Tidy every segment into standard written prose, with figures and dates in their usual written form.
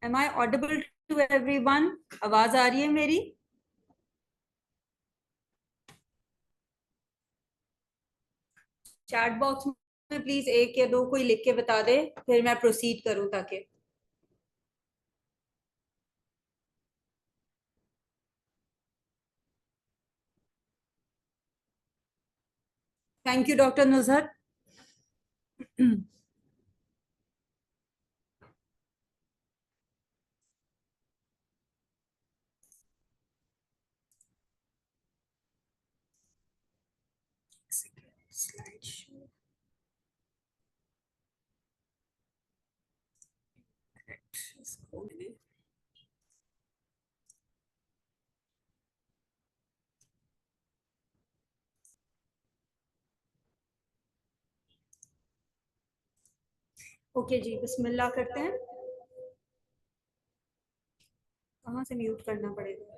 Am I audible to everyone? आवाज आ रही है मेरी? चैट बॉक्स में प्लीज एक या दो कोई लिख के बता दे, फिर मैं प्रोसीड करूं ताकि। Thank you doctor Nuzhat. Okay ji, बिस्मिल्लाह करते हैं। कहाँ से म्यूट करना पड़ेगा?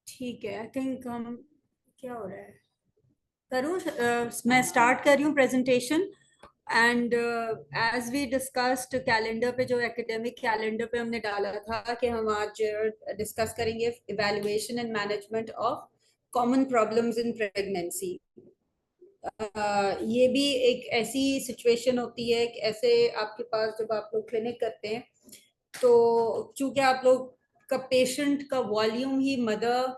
ठीक है, आई थिंक हम क्या हो रहा है, करूँ? मैं स्टार्ट कर रही हूँ presentation. And as we discussed, calendar पे जो एकेडमिक कैलेंडर पे हमने डाला था कि हम आज डिस्कस करेंगे evaluation and management of common problems in pregnancy. ये भी एक ऐसी सिचुएशन होती है कि ऐसे आपके पास जब आप लोग क्लिनिक करते हैं, तो चूंकि आप लोग का पेशेंट का volume he mother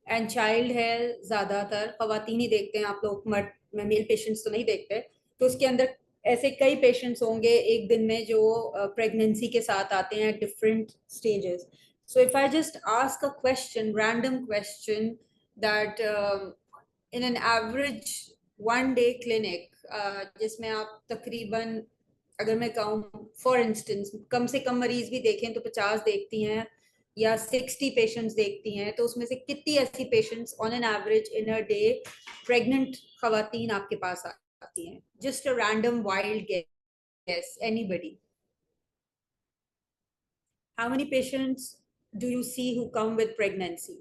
and child है, ज़्यादातर खवातीन ही देखते हैं आप लोग, मर्द मेल पेशेंट्स तो नहीं देखते। तो उसके अंदर ऐसे कई पेशेंट्स होंगे एक दिन में जो प्रेगनेंसी के साथ आते हैं different stages. So if I just ask a question, random question, that in an average one day clinic, जिसमें आप तकरीबन, अगर मैं कहूँ फॉर इंस्टेंस, कम से कम मरीज भी देखें तो 50 देखती हैं या 60 पेशेंट्स देखती हैं, तो उसमें से कितनी ऐसी patients on an average in a day pregnant खवातीन आपके पास आती हैं? Just a random wild guess, anybody. How many patients do you see who come with pregnancy?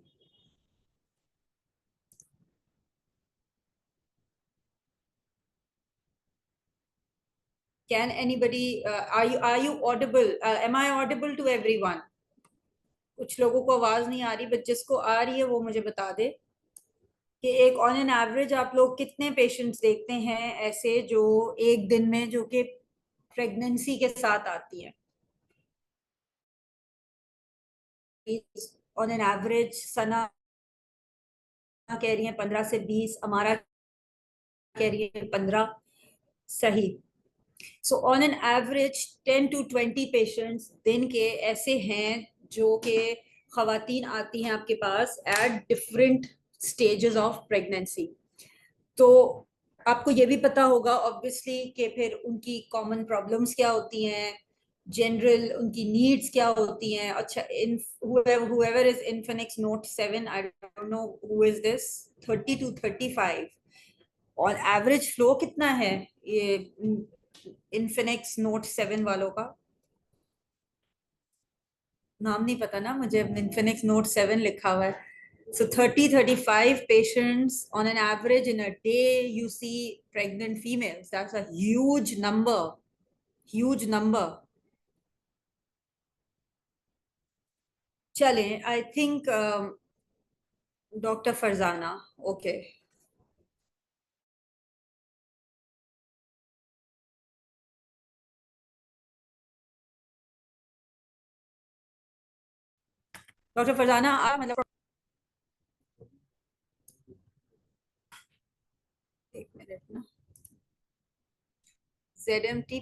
Can anybody, are you audible? Am I audible to everyone? कुछ लोगों को आवाज नहीं आ रही, बट जिसको आ रही है वो मुझे बता दे कि एक ऑन एन एवरेज आप लोग कितने पेशेंट्स देखते हैं ऐसे जो एक दिन में जो कि प्रेगनेंसी के साथ आती है? ऑन एन एवरेज सना कह रही है 15 से 20, हमारा कह रही है 15। सही। So on an average 10 to 20 patients दिन के ऐसे हैं जो कि खवातीन आती हैं आपके पास at different stages of pregnancy. तो आपको ये भी पता होगा ऑब्वियसली कि फिर उनकी कॉमन प्रॉब्लम्स क्या होती हैं, जनरल उनकी नीड्स क्या होती हैं। अच्छा, इन whoever is Infinix Note 7, I don't know who is this, 30 to 35 और एवरेज फ्लो कितना है ये Infinix Note 7 वालों का? नाम नहीं पता ना मुझे, Infinix Note 7 लिखा हुआ है। So 30, 35 patients on an average in a day, you see pregnant females. That's a huge number, huge number. चलें, I think Dr. Farzana, okay. Dr. Farzana, आप मतलब एक मिनट ना, ZMT,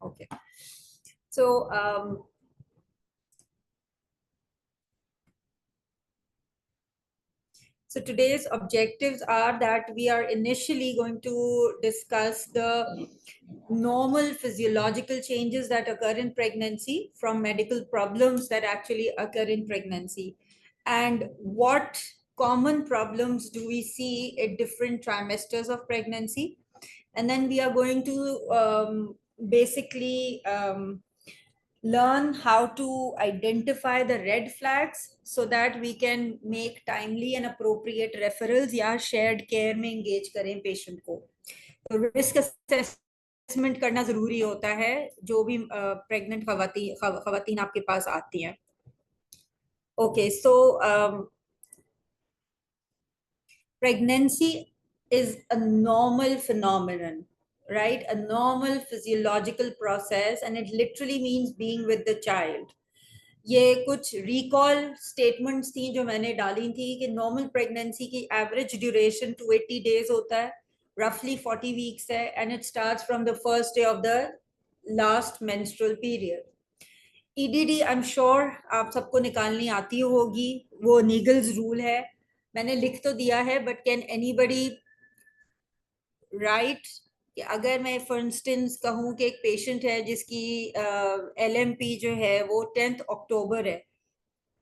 okay. So So today's objectives are that we are initially going to discuss the normal physiological changes that occur in pregnancy from medical problems that actually occur in pregnancy, and what common problems do we see at different trimesters of pregnancy, and then we are going to basically learn how to identify the red flags so that we can make timely and appropriate referrals या shared care में engage करें patient को. तो risk assessment करना जरूरी होता है जो भी pregnant खवातीन आपके पास आती हैं. Okay, so pregnancy is a normal phenomenon, right? A normal physiological process, and it literally means being with the child. ये कुछ रिकॉल स्टेटमेंट्स थी जो मैंने डाली थी कि नॉर्मल प्रेगनेंसी की एवरेज ड्यूरेशन 280 डेज होता है, रफली 40 वीक्स है, and it starts from the first day of the last menstrual period. EDD I am sure आप सबको निकालनी आती होगी, वो नीगल्स रूल है, मैंने लिख तो दिया है, बट कैन एनीबडी राइट कि अगर मैं फॉर इंस्टेंस कहूँ कि एक पेशेंट है जिसकी LMP जो है वो 10th अक्टूबर है,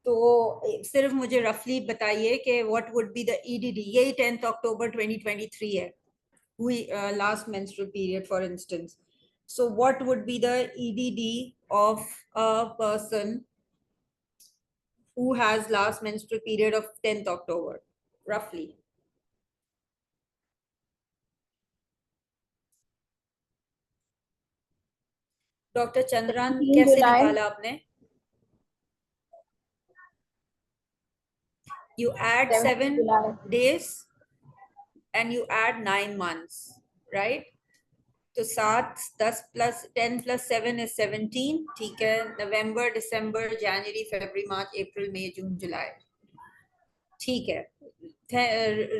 तो सिर्फ मुझे रफली बताइए कि what would be the EDD. यही 10th अक्टूबर 2023 है, हुई last menstrual period for instance. So what would be the EDD of a person who has last menstrual period of 10th October, roughly? Doctor Chandran कैसे निकाला आपने? You add 7 days and you add 9 months, right? तो 7, 10 plus 10 plus 7 is 17. ठीक है, नवंबर, दिसंबर, जनवरी, फरवरी, मार्च, अप्रैल, मई, जून, जुलाई. ठीक है,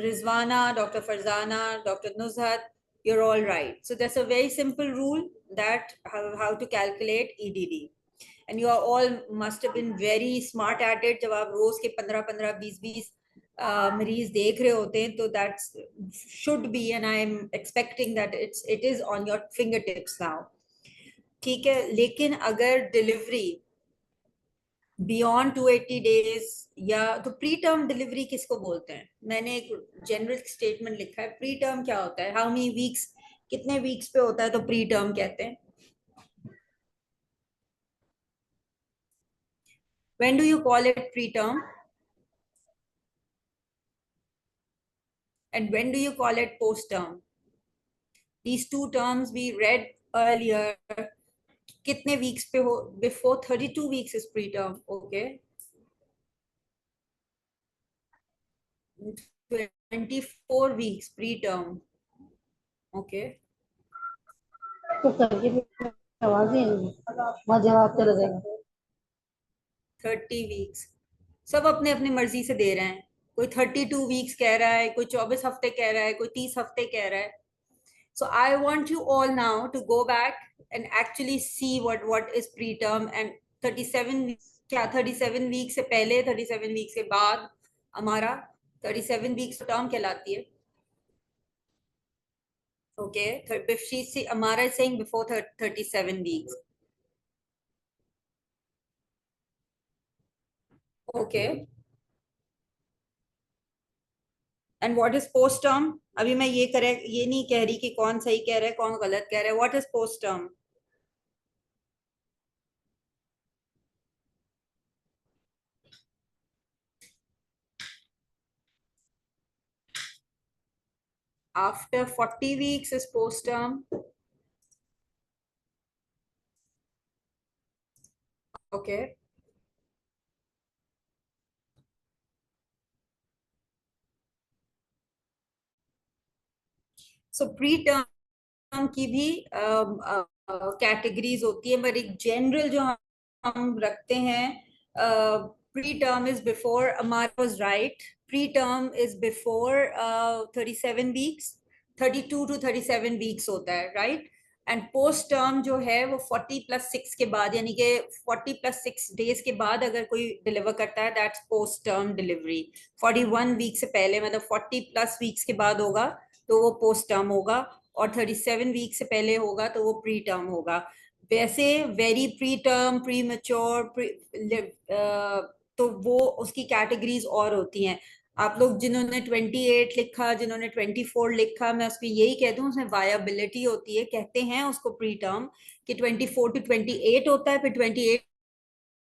Rizwana, Dr. Farzana, Dr. Nuzhat, you're all right. So that's a very simple rule that how to calculate EDD. And you are all must have been very smart at it. जब आप रोज के 15-15, 20-20 मरीज देख रहे होते हैं, तो that should be, and I am expecting that it is on your fingertips now. ठीक है, लेकिन अगर डिलीवरी बियॉन्ड 280 डेज या तो प्री टर्म डिलीवरी किसको बोलते हैं? मैंने एक जनरल स्टेटमेंट लिखा है. प्री टर्म क्या होता है? हाउ मेनी वीक्स, कितने वीक्स पे होता है तो प्री टर्म कहते हैं. When do you call it preterm? And when do you call it post-term? These two terms we read earlier. कितने weeks पे हो? Before 32 weeks is preterm, okay? 24 weeks preterm, okay? तो सर ये आवाज ही नहीं, वहाँ जवाब चला जाएगा. 30 weeks. सब अपने अपनी मर्जी से दे रहे हैं. कोई 32 weeks कह रहा है, कोई 24 हफ्ते कह रहा है, कोई 30 हफ्ते कह रहा है. So I want you all now to go back and actually see what is preterm and 37 क्या 37 weeks से पहले, 37 weeks के बाद हमारा 37 weeks term कहलाती है. Okay, if she Amara is saying before 37 weeks. Okay. And what is post term? अभी मैं ये नहीं कह रही कि कौन सही कह रहा है कौन गलत कह रहा है. What is post term? After 40 weeks is post term. Okay. So pre-term की भी कैटेगरीज होती है, बट एक जनरल जो हम रखते हैं, pre-term is before, Amara was right, pre-term is before 37 weeks, 32 to 37 weeks होता है, right? एंड पोस्ट टर्म जो है वो 40+6 के बाद, यानी कि 40+6 डेज के बाद अगर कोई डिलीवर करता है, that's post term delivery. 41 week से पहले, मतलब 40+ वीक्स के बाद होगा तो वो पोस्ट टर्म होगा, और 37 वीक से पहले होगा तो वो प्री टर्म होगा. वैसे very pre term, pre mature, तो वो उसकी कैटेगरीज और होती हैं. आप लोग जिन्होंने 28 लिखा, जिन्होंने 24 लिखा, मैं उसमें यही कह दूं, उसमें वायबिलिटी होती है, कहते हैं उसको प्री टर्म, कि 24 to 28 होता है, फिर 28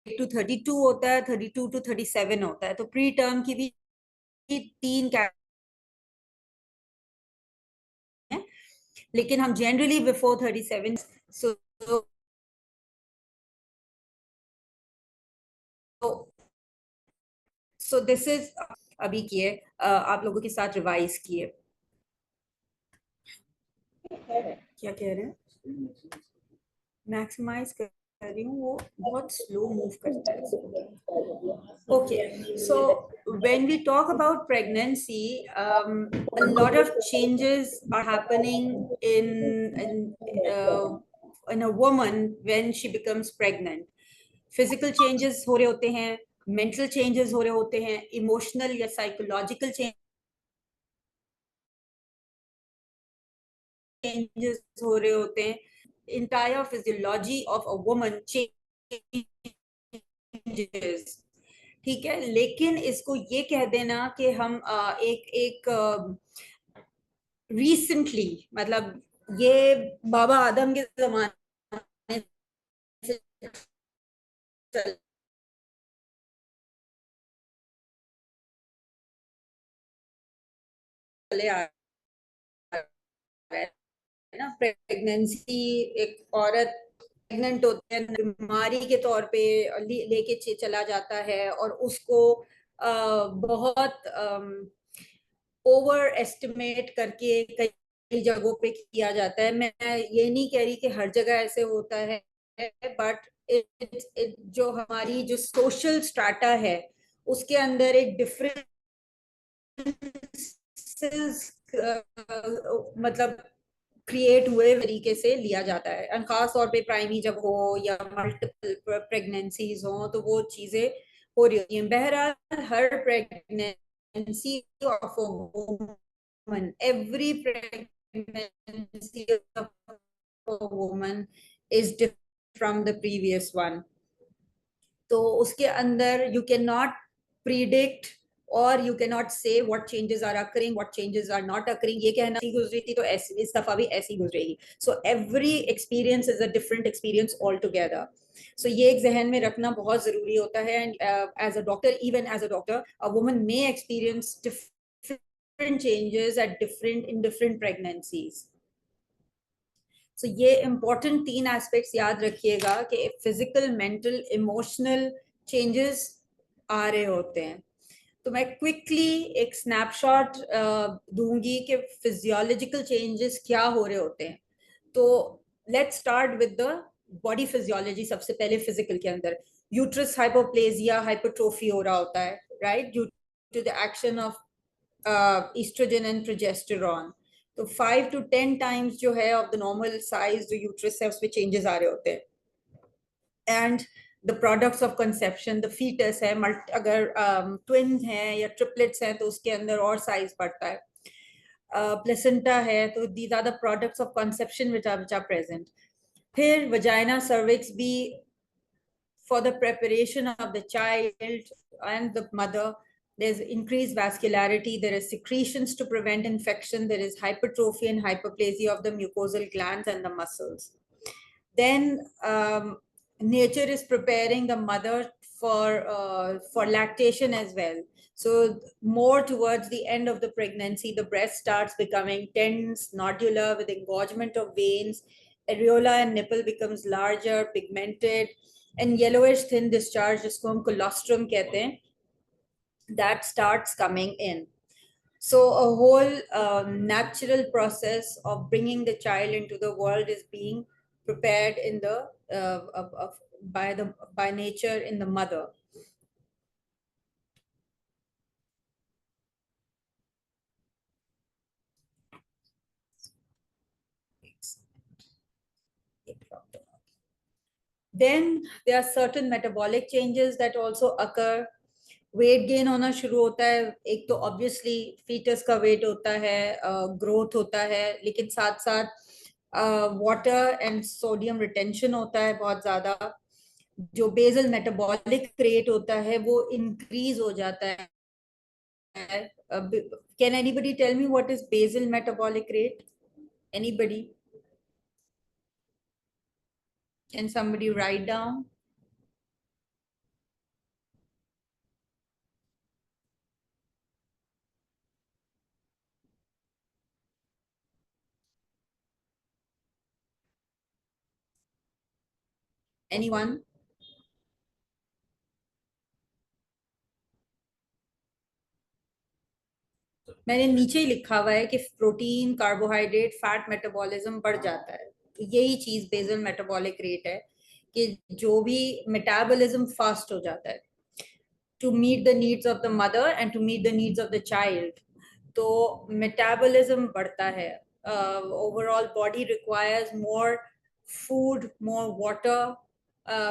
to 32 होता है, 32 to 37 होता है। तो प्री टर्म की भी 3 हैं, लेकिन हम generally before 37। So so this is अभी किए, आप लोगों के साथ रिवाइज किए। क्या कह रहे हैं? मैक्सिमाइज कर रही हूँ, वो बहुत स्लो मूव करता है। Okay, so when we talk about pregnancy, a lot of changes are happening in a woman when she becomes pregnant. Physical changes हो रहे होते हैं, mental changes हो रहे होते हैं, emotional या psychological changes हो रहे होते हैं. Entire physiology of a woman changes. ठीक है, लेकिन इसको ये कह देना कि हम एक एक रिसेंटली, मतलब ये बाबा आदम के जमाने से चले आ रहा है ना, प्रेगनेंसी, एक औरत प्रेग्नेंट होती है, बीमारी के तौर पे लेके चला जाता है, और उसको बहुत ओवर एस्टिमेट करके कई जगहों पे किया जाता है। मैं ये नहीं कह रही कि हर जगह ऐसे होता है, बट जो हमारी जो सोशल स्ट्राटा है उसके अंदर एक डिफरेंस, मतलब क्रिएट हुए तरीके से लिया जाता है, और खास तौर पे प्राइमी जब हो या मल्टीपल प्रेगनेंसीज हो तो वो चीजें हो रही होती हैं। बहरहाल हर pregnancy of a woman, every pregnancy of a woman is different from the previous one. तो उसके अंदर यू कैन नॉट प्रिडिक्ट और you can not say what changes are occurring, what changes are not occurring. ये कहना ऐसी गुजरी थी तो ऐसी इस दफा भी ऐसी गुजरेगी। So every experience is a different experience all together. So ये एक जहन में रखना बहुत जरूरी होता है। And as a doctor, even as a doctor, a woman may experience different changes at different in different pregnancies. So ये इंपॉर्टेंट 3 एस्पेक्ट्स याद रखिएगा कि फिजिकल, मेंटल, इमोशनल चेंजेस आ रहे होते हैं। तो मैं क्विकली एक स्नैपशॉट दूंगी कि फिजियोलॉजिकल चेंजेस क्या हो रहे होते हैं। तो let's start with the body physiology. सबसे पहले फिजिकल के अंदर यूट्रस हाइपोप्लेजिया, हाइपरट्रोफी हो रहा होता है, right, due to the action of estrogen and progesterone. तो 5 to 10 times जो है ऑफ द नॉर्मल साइज जो यूट्रस है उसमें चेंजेस आ रहे होते हैं। And the products of conception, the fetus है, अगर ट्विन्स हैं या ट्रिपलेट्स हैं तो उसके अंदर और साइज बढ़ता है। प्लेसेंटा है, तो these are the products of conception which are present. फिर वजाइना, सर्विक्स भी for the preparation of the child and the mother. There's increased vascularity, there is secretions to prevent infection, there is hypertrophy and hyperplasia of the mucosal glands and the muscles. Then nature is preparing the mother for lactation as well. So more towards the end of the pregnancy, the breast starts becoming tense, nodular with engorgement of veins. Areola and nipple becomes larger, pigmented, and yellowish thin discharge, जिसको हम colostrum कहते हैं, that starts coming in. So a whole natural process of bringing the child into the world is being prepared in the by nature in the mother. Then there are certain metabolic changes that also occur. Weight gain होना शुरू होता है। एक तो obviously foetus का wait होता है, growth होता है, लेकिन साथ साथ वाटर एंड सोडियम रिटेंशन होता है बहुत ज्यादा। जो बेसल मेटाबॉलिक रेट होता है वो इंक्रीज हो जाता है Can anybody tell me what is basal metabolic rate? Anybody? Can somebody write down? Anyone? मैंने नीचे ही लिखा हुआ है कि प्रोटीन, कार्बोहाइड्रेट, फैट मेटाबॉलिज्म बढ़ जाता है, तो यही चीज बेसल मेटाबॉलिक रेट है कि जो भी मेटाबॉलिज्म फास्ट हो जाता है to meet the needs of the mother and to meet the needs of the child. तो मेटाबॉलिज्म बढ़ता है, overall body requires more food, more water,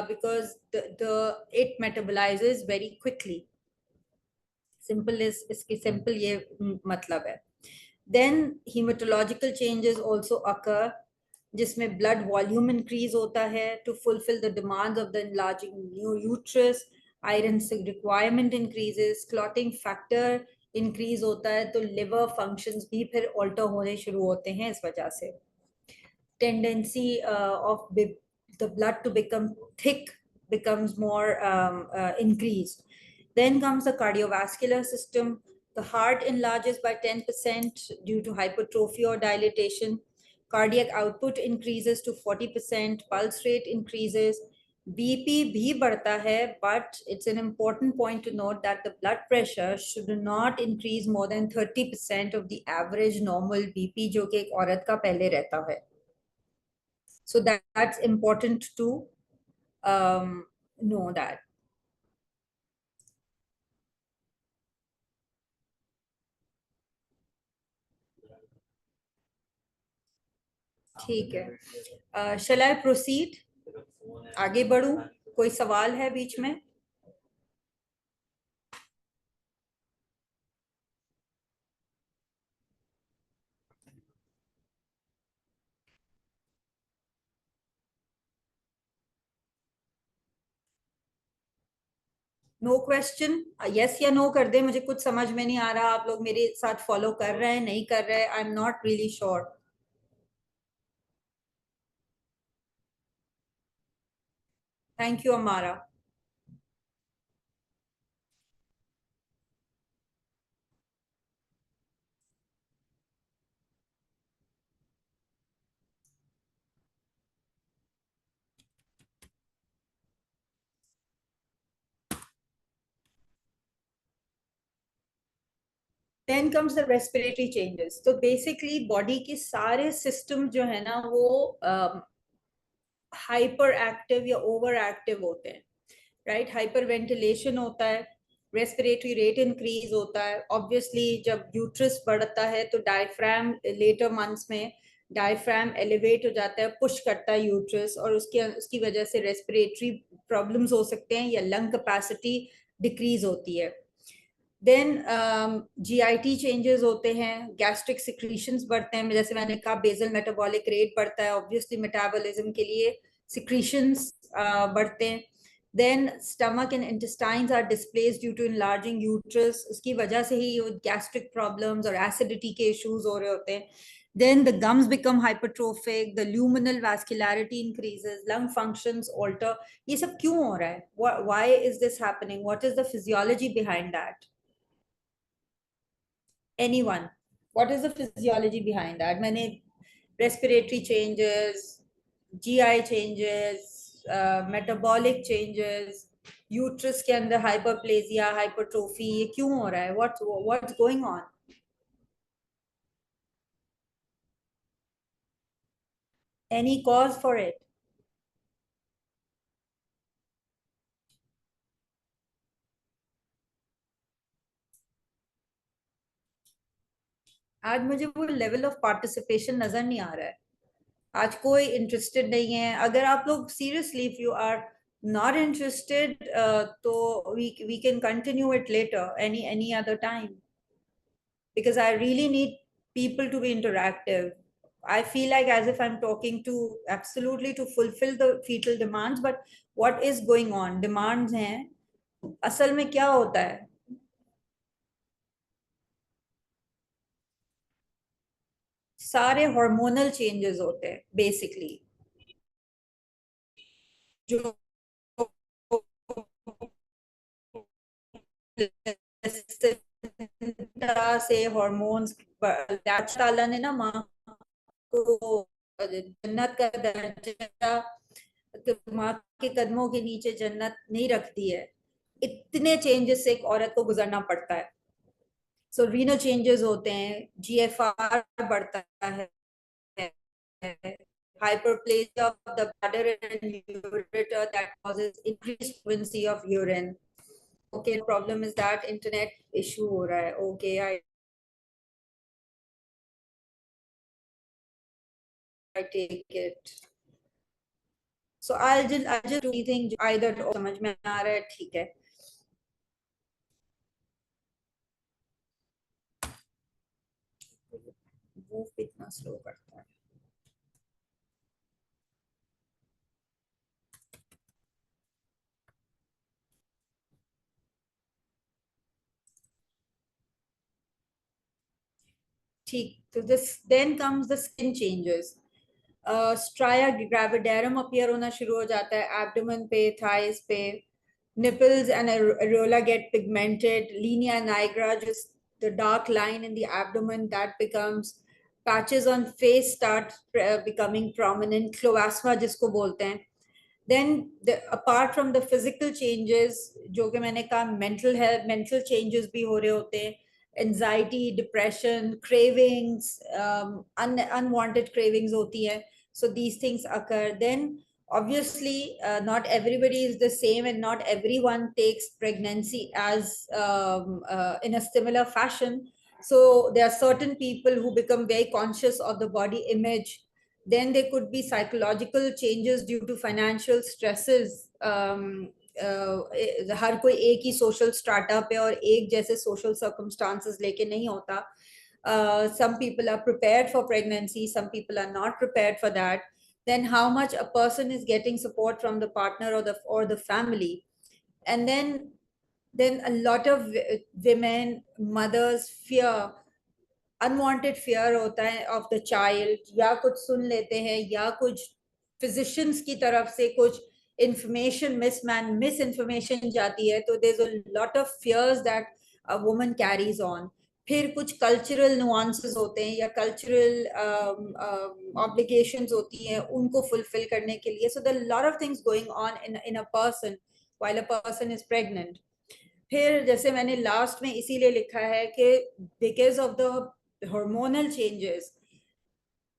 because the it metabolizes very quickly. Simple is इसकी simple ये मतलब है। Then hematological changes also occur, जिसमें blood volume increase होता है to fulfil the demands of the enlarging new uterus, iron requirement increases, clotting factor increase होता है, तो लिवर फंक्शंस भी फिर ऑल्टर होने शुरू होते हैं इस वजह से। tendency of the blood to become thick becomes more increased. Then comes the cardiovascular system. The heart enlarges by 10% due to hypertrophy or dilatation. Cardiac output increases to 40%, pulse rate increases. BP bhi बढ़ता है, but it's an important point to note that the blood pressure should not increase more than 30% of the average normal BP जो कि एक औरत का पहले रहता है. So that's important to know that. ठीक है, shall I proceed? आगे बढ़ूं? कोई सवाल है बीच में? नो क्वेश्चन, यस या नो कर दे, मुझे कुछ समझ में नहीं आ रहा, आप लोग मेरे साथ फॉलो कर रहे हैं नहीं कर रहे हैं, I am not really sure. Thank you Amara. Then comes the respiratory changes. तो बेसिकली बॉडी के सारे सिस्टम जो है ना वो हाइपर एक्टिव या ओवर एक्टिव होते हैं, राइट? हाइपर वेंटिलेशन होता है, रेस्पिरेटरी रेट इंक्रीज होता है, ऑब्वियसली जब यूट्रस बढ़ता है तो डायफ्राम लेटर मंथ्स में डायफ्राम एलिवेट हो जाता है, पुश करता है यूट्रस, और उसकी वजह से रेस्पिरेटरी प्रॉब्लम्स हो सकते हैं या लंग कैपेसिटी डिक्रीज होती है। देन जीआईटी चेंजेस होते हैं, गैस्ट्रिक सिक्रीशंस बढ़ते हैं, जैसे मैंने कहा बेसल मेटाबॉलिक रेट बढ़ता है, ऑब्वियसली मेटाबॉलिज्म के लिए सिक्रीशंस बढ़ते हैं। Then stomach and intestines are displaced due to enlarging uterus, उसकी वजह से ही गैस्ट्रिक प्रॉब्लम्स और एसिडिटी के इश्यूज हो रहे होते हैं। Then the gums become hypertrophic, the luminal vascularity increases, lung functions alter. ये सब क्यों हो रहा है? Why is this happening? What is the physiology behind that? Anyone? What is the physiology behind that? Many respiratory changes, GI changes, metabolic changes, uterus के अंदर hyperplasia, hypertrophy, ये क्यों हो रहा है? What's going on? Any cause for it? आज मुझे वो लेवल ऑफ पार्टिसिपेशन नजर नहीं आ रहा है, आज कोई इंटरेस्टेड नहीं है। अगर आप लोग seriously if you are not interested तो we can continue it later any other time, because I really need people to be interactive. I feel like as if I'm talking to absolutely to fulfill the fetal demands, but what is going on? Demands हैं, असल में क्या होता है? सारे hormonal changes होते हैं basically, जो से हार्मोन्स, ताला ने ना माँ को जन्नत का दर्जा, माँ के कदमों के नीचे जन्नत नहीं रखती है। इतने चेंजेस से एक औरत को गुजरना पड़ता है। सो रीनल चेंजेस होते हैं, जीएफआर बढ़ता है, hyperplasia of the bladder and ureter that causes increased frequency of urine. Okay, problem is that internet issue हो रहा है. Okay, I take it. So I'll just do anything either समझ में आ रहा है, ठीक है. वो कितना स्लो करता है. ठीक, तो this then comes the skin changes. Striae gravidarum appear होना शुरू हो जाता है एब्डोमेन पे, थाइस पे. nipples and areola get pigmented. Linea nigra, just the dark line in the abdomen, that becomes patches on face start becoming prominent. Cloasma जिसको बोलते हैं. Then apart from the physical changes, जो कि मैंने कहा mental health, mental changes भी हो रहे होते हैं. Anxiety, depression, cravings, unwanted cravings होती है. So these things occur. Then obviously not everybody is the same, and not everyone takes pregnancy as in a similar fashion. So there are certain people who become very conscious of the body image. Then there could be psychological changes due to financial stresses. हर कोई एक ही social startup पे और एक जैसे social circumstances लेके नहीं होता. Some people are prepared for pregnancy, some people are not prepared for that. Then how much a person is getting support from the partner or the family. And then a lot of women, mothers fear, unwanted fear होता है of the child, या कुछ सुन लेते हैं, या कुछ physicians की तरफ से कुछ इंफॉर्मेशन मिस इंफॉर्मेशन जाती है, तो there is a lot of fears that a woman carries on. फिर कुछ कल्चरल नुआंसेस होते हैं या कल्चरल ऑब्लिगेशंस होती हैं उनको फुलफिल करने के लिए. So there lot of things going on in a person while a person is pregnant. फिर जैसे मैंने लास्ट में इसीलिए लिखा है कि because of the hormonal changes,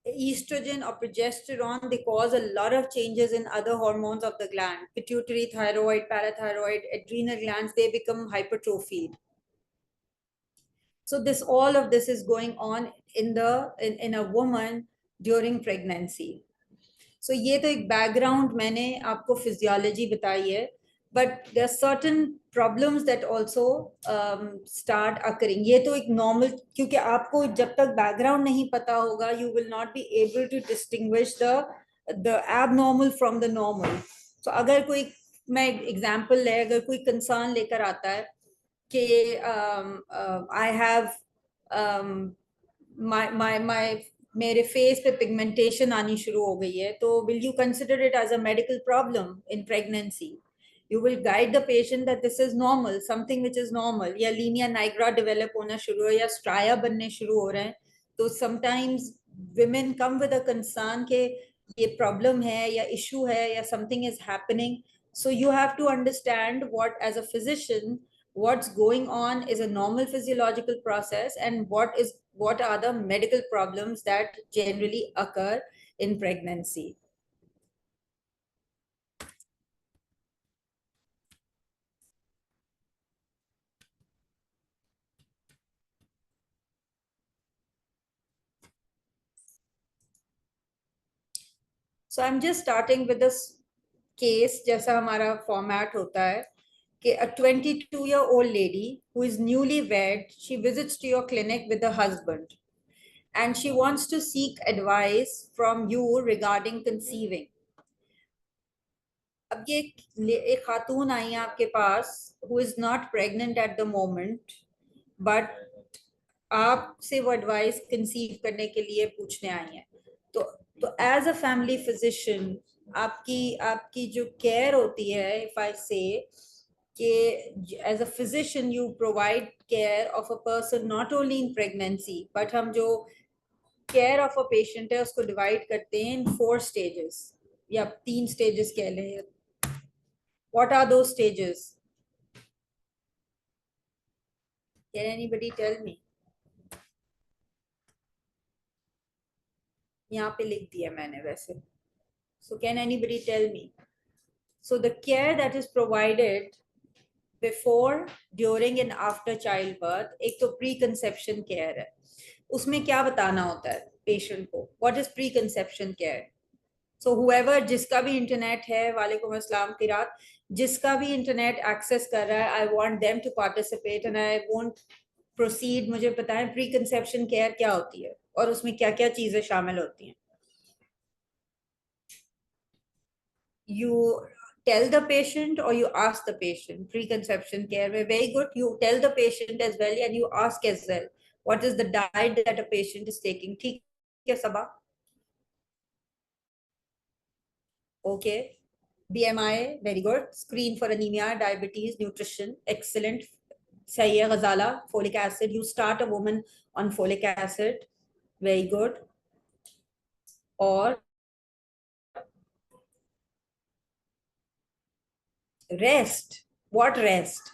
estrogen or progesterone, they cause a lot of changes in other hormones of the gland. Pituitary, thyroid, parathyroid, adrenal glands, they become hypertrophied. So this, all of this is going on in a woman during pregnancy. So ये तो एक background मैंने आपको physiology बताई है. But there are certain problems that also start occurring. ये तो एक नॉर्मल, क्योंकि आपको जब तक बैकग्राउंड नहीं पता होगा, you will not be able to distinguish the abnormal from the normal. So अगर कोई, मैं एग्जांपल है, अगर कोई कंसर्न लेकर आता है कि आई हैव my मेरे फेस पे पिगमेंटेशन आनी शुरू हो गई है, तो will you consider it as a medical problem in pregnancy? You will guide the patient that this is normal, something which is normal. या लीनिया नाइग्रा डेवलप होना शुरू हो, या स्ट्राया बनने शुरू हो रहे हैं, तो sometimes women come with a concern कि ये प्रॉब्लम है या इशू है या something is happening. So you have to understand what, as a physician, what's going on is a normal physiological process, and what are the medical problems that generally occur in pregnancy. So I'm just starting with this case, जैसा हमारा format होता है कि a 22-year-old lady who is newly wed, she visits to your clinic with her husband, and she wants to seek advice from you regarding conceiving. अब ये एक खातून आई है आपके पास who is not pregnant at the moment, but आपसे वो advice conceive करने के लिए पूछने आई हैं। तो एज अ फैमिली फिजिशियन आपकी आपकी जो केयर होती है, इफ आई से कि as a physician you provide care of a person not only in pregnancy, but हम जो केयर ऑफ अ पेशेंट है उसको डिवाइड करते हैं इन 4 स्टेजेस या 3 स्टेजेस कह लें। व्हाट आर दो stages? Can anybody tell me? यहाँ पे लिख दिया मैंने वैसे। So can anybody tell me? So the care that is provided before, during and after child birth, एक तो प्री कंसेप्शन केयर है। उसमें क्या बताना होता है पेशेंट को? What is pre conception care? So however, जिसका भी इंटरनेट है, वालेकुम अस्सलाम किरात, जिसका भी इंटरनेट एक्सेस कर रहा है, I want them to participate and I won't proceed. मुझे बताएं प्री कंसेप्शन केयर क्या होती है और उसमें क्या क्या चीजें शामिल होती हैं। You tell the patient or you ask the patient? Preconception care में very good, you tell the patient as well and you ask as well what is the diet that a patient is taking. ठीक है सबा? Okay. BMI very good, screen for anemia, diabetes, nutrition excellent, सही है गजाला. Folic acid, you start a woman on folic acid, very good. और rest, what rest?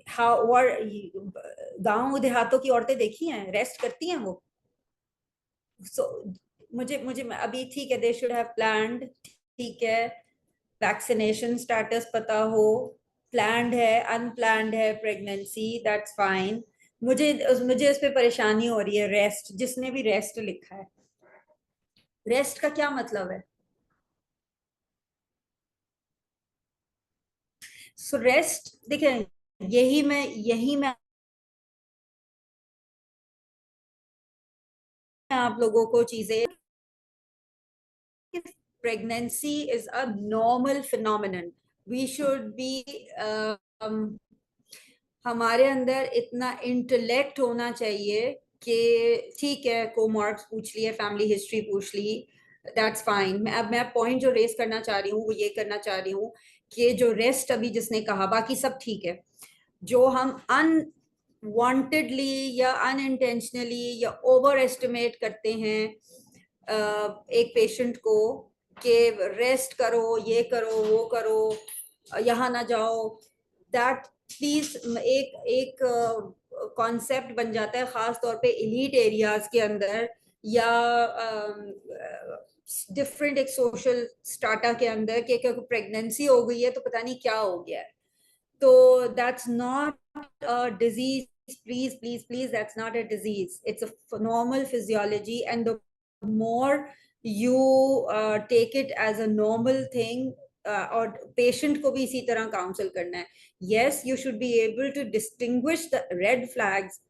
How और गांव देहातों की औरतें देखी हैं, रेस्ट करती हैं वो? सो मुझे मुझे अभी ठीक है, दे शुड हैव प्लान्ड, ठीक है, वैक्सीनेशन स्टेटस पता हो, प्लान्ड है, अनप्लान्ड है प्रेगनेंसी, दैट्स फाइन। मुझे मुझे इस पे परेशानी हो रही है रेस्ट, जिसने भी रेस्ट लिखा है, रेस्ट का क्या मतलब है? सो रेस्ट देखें, यही मैं आप लोगों को चीजें, pregnancy is a normal phenomenon. We should be हमारे अंदर इतना इंटेलेक्ट होना चाहिए कि ठीक है, कोमार्क्स पूछ लिए, फैमिली हिस्ट्री पूछ ली, दैट्स फाइन। मैं पॉइंट जो रेस करना चाह रही हूँ वो ये करना चाह रही हूँ कि जो रेस्ट अभी जिसने कहा, बाकी सब ठीक है। जो हम अनवांटेडली या अनइंटेंशनली या ओवर एस्टिमेट करते हैं एक पेशेंट को कि रेस्ट करो, ये करो, वो करो, यहाँ ना जाओ, दैट प्लीज एक एक कॉन्सेप्ट बन जाता है खास तौर पे एलीट एरियाज के अंदर या डिफरेंट एक सोशल स्टाटा के अंदर कि प्रेगनेंसी हो गई है तो पता नहीं क्या हो गया है। तो that's not a disease. Please, that's not a disease. It's a normal physiology, and the more you take it as a normal thing, और patient को भी इसी तरह counsel करना है. Yes, you should be able to distinguish the red flags,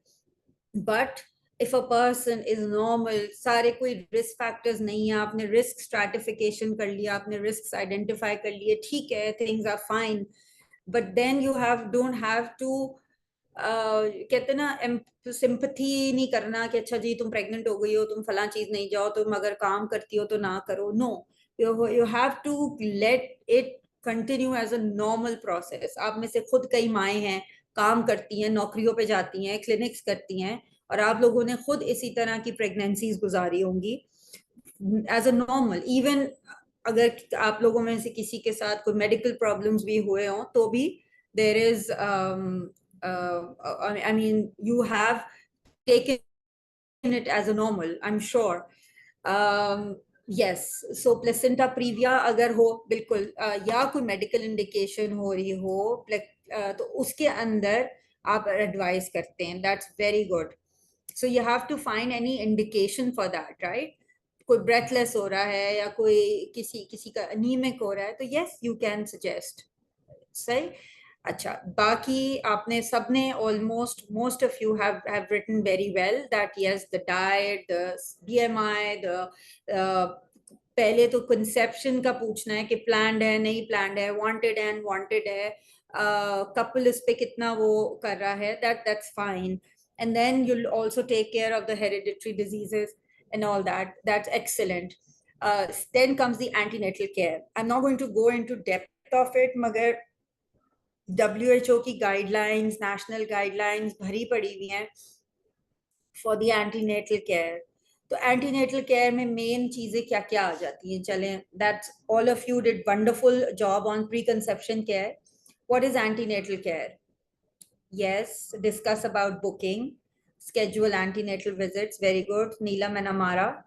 but if a person is normal, सारे कोई risk factors नहीं है, आपने risk stratification कर लिया, आपने risks identify कर लिए, ठीक है, things are fine. But then you don't have to कहते ना सिंपथी नहीं करना कि अच्छा जी तुम प्रेग्नेंट हो गई हो, तुम फला चीज नहीं जाओ, तुम अगर काम करती हो तो ना करो. No, you have to let it continue as a normal process. आप में से खुद कई माएँ हैं, काम करती हैं, नौकरियों पे जाती हैं, क्लिनिक्स करती हैं, और आप लोगों ने खुद इसी तरह की प्रेगनेंसीज गुजारी होंगी एज अ नॉर्मल. इवन अगर आप लोगों में से किसी के साथ कोई मेडिकल प्रॉब्लम्स भी हुए हों तो भी there is I mean you have taken it as a normal, I am sure. Yes, so placenta previa अगर हो बिल्कुल, या कोई मेडिकल इंडिकेशन हो रही हो, तो उसके अंदर आप एडवाइस करते हैं, that's very good. So you have to find any indication for that, right? कोई ब्रेथलेस हो रहा है या कोई किसी किसी का अनीमिक हो रहा है तो यस यू कैन सजेस्ट. सही. अच्छा, बाकी आपने सबने almost most of you have written very well that yes the diet, the BMI, the पहले तो कंसेप्शन का पूछना है कि प्लान्ड है, नहीं प्लान्ड है, वांटेड है, अनवांटेड है, कपल इस पे कितना वो कर रहा है, that's fine. And then you'll also take care of the hereditary diseases and all that. That's excellent. Then comes the antenatal care. I'm not going to go into depth of it, मगर WHO की guidelines, national guidelines भरी पड़ी हुई हैं for the antenatal care. तो antenatal care में main चीजें क्या क्या आ जाती हैं? चलें, that's all of you did wonderful job on pre conception care. What is antenatal care? Yes, discuss about booking, schedule antenatal visits. Very good. Neelam and Amara.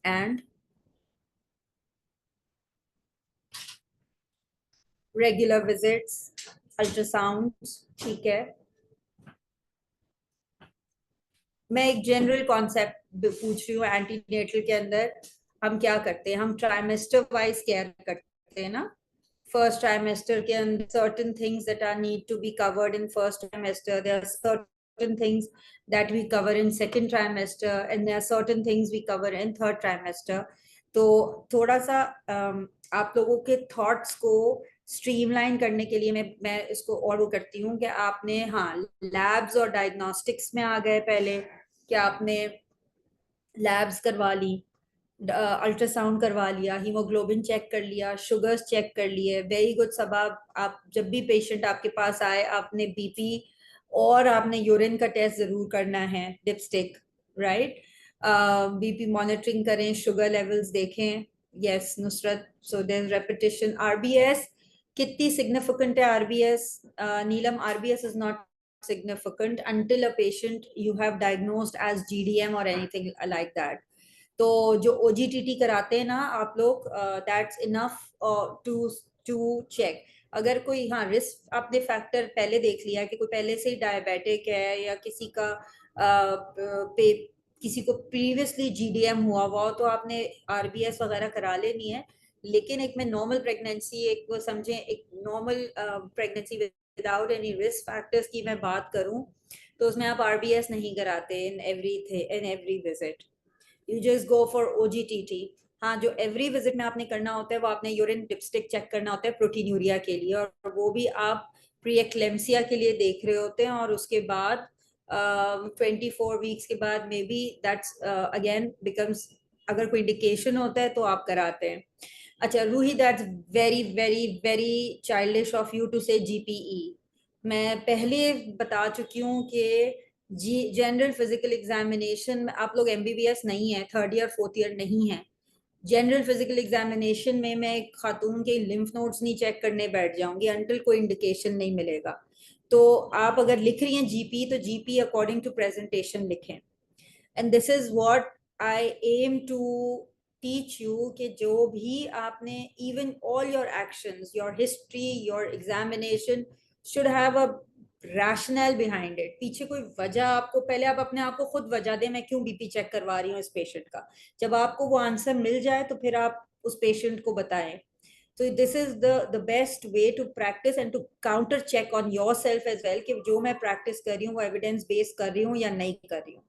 And regular visits, ultrasounds. ठीक है. मैं एक general concept पूछ रही हूँ. Antenatal के अंदर हम क्या करते हैं? हम ट्राइमेस्टर वाइज केयर करते हैं ना. फर्स्ट ट्राइमेस्टर के अंदर certain things that are need to be covered in first trimester. There are certain things that we cover in second trimester, and there are certain things we cover in third trimester. तो थोड़ा सा आप लोगों के thoughts को streamline करने के लिए मैं इसको और वो करती हूँ कि आपने, हाँ, लैब्स और डायग्नोस्टिक्स में आ गए पहले कि आपने लैब्स करवा ली, अल्ट्रासाउंड करवा लिया, हीमोग्लोबिन चेक कर लिया, शुगर्स चेक कर लिए. Very good. सब आप जब भी पेशेंट आपके पास आए, आपने बीपी और आपने यूरिन का टेस्ट जरूर करना है, डिपस्टिक, राइट. बीपी मॉनिटरिंग करें, शुगर लेवल्स देखें. Yes Nusrat. So there repetition. RBS कितनी सिग्निफिकेंट है? RBS, Neelam, RBS is not significant until a patient you have diagnosed as GDM or anything like that. तो जो OGTT कराते हैं ना आप लोग, दैट्स इनफ टू चेक. अगर कोई, हाँ, रिस्क आपने फैक्टर पहले देख लिया कि कोई पहले से ही डायबिटिक है या किसी का किसी को प्रीवियसली GDM हुआ हुआ, तो आपने RBS वगैरह करा लेनी है. लेकिन एक मैं नॉर्मल प्रेगनेंसी, एक वो समझें, एक normal pregnancy without any risk factors की मैं बात करूं, तो उसमें आप RBS नहीं कराते in every visit. You just go for OGTT. हाँ, जो एवरी विजिट में आपने करना होता है वो आपने यूरिन डिपस्टिक चेक करना होता है प्रोटीनूरिया के लिए, और वो भी आप प्री एक्लेम्सिया के लिए देख रहे होते हैं. और उसके बाद 24 वीक्स के बाद may be that's again becomes, अगर कोई इंडिकेशन होता है तो आप कराते हैं. अच्छा Roohi, that's very very very childish of you to say GPE. मैं पहले बता चुकी हूँ कि जनरल फिजिकल एग्जामिनेशन में आप लोग MBBS नहीं है, थर्ड ईयर फोर्थ ईयर नहीं है. जनरल फिजिकल एग्जामिनेशन में मैं एक खातून के लिम्फ नोड्स नहीं चेक करने बैठ जाऊंगी अंटिल कोई इंडिकेशन नहीं मिलेगा. तो आप अगर लिख रही हैं GP, तो GP अकॉर्डिंग टू प्रेजेंटेशन लिखें. And this is what I am to teach you कि जो भी आपने, even all your actions, your history, your examination should have a rational behind it. पीछे कोई वजह आपको, पहले आप अपने आप को खुद वजह दें, मैं क्यों बीपी चेक करवा रही हूँ इस पेशेंट का. जब आपको वो आंसर मिल जाए तो फिर आप उस पेशेंट को बताएं. तो this is the best way to practise and to counter check on yourself as well कि जो मैं प्रैक्टिस कर रही हूँ वो एविडेंस बेस्ड कर रही हूँ या नहीं कर रही हूँ.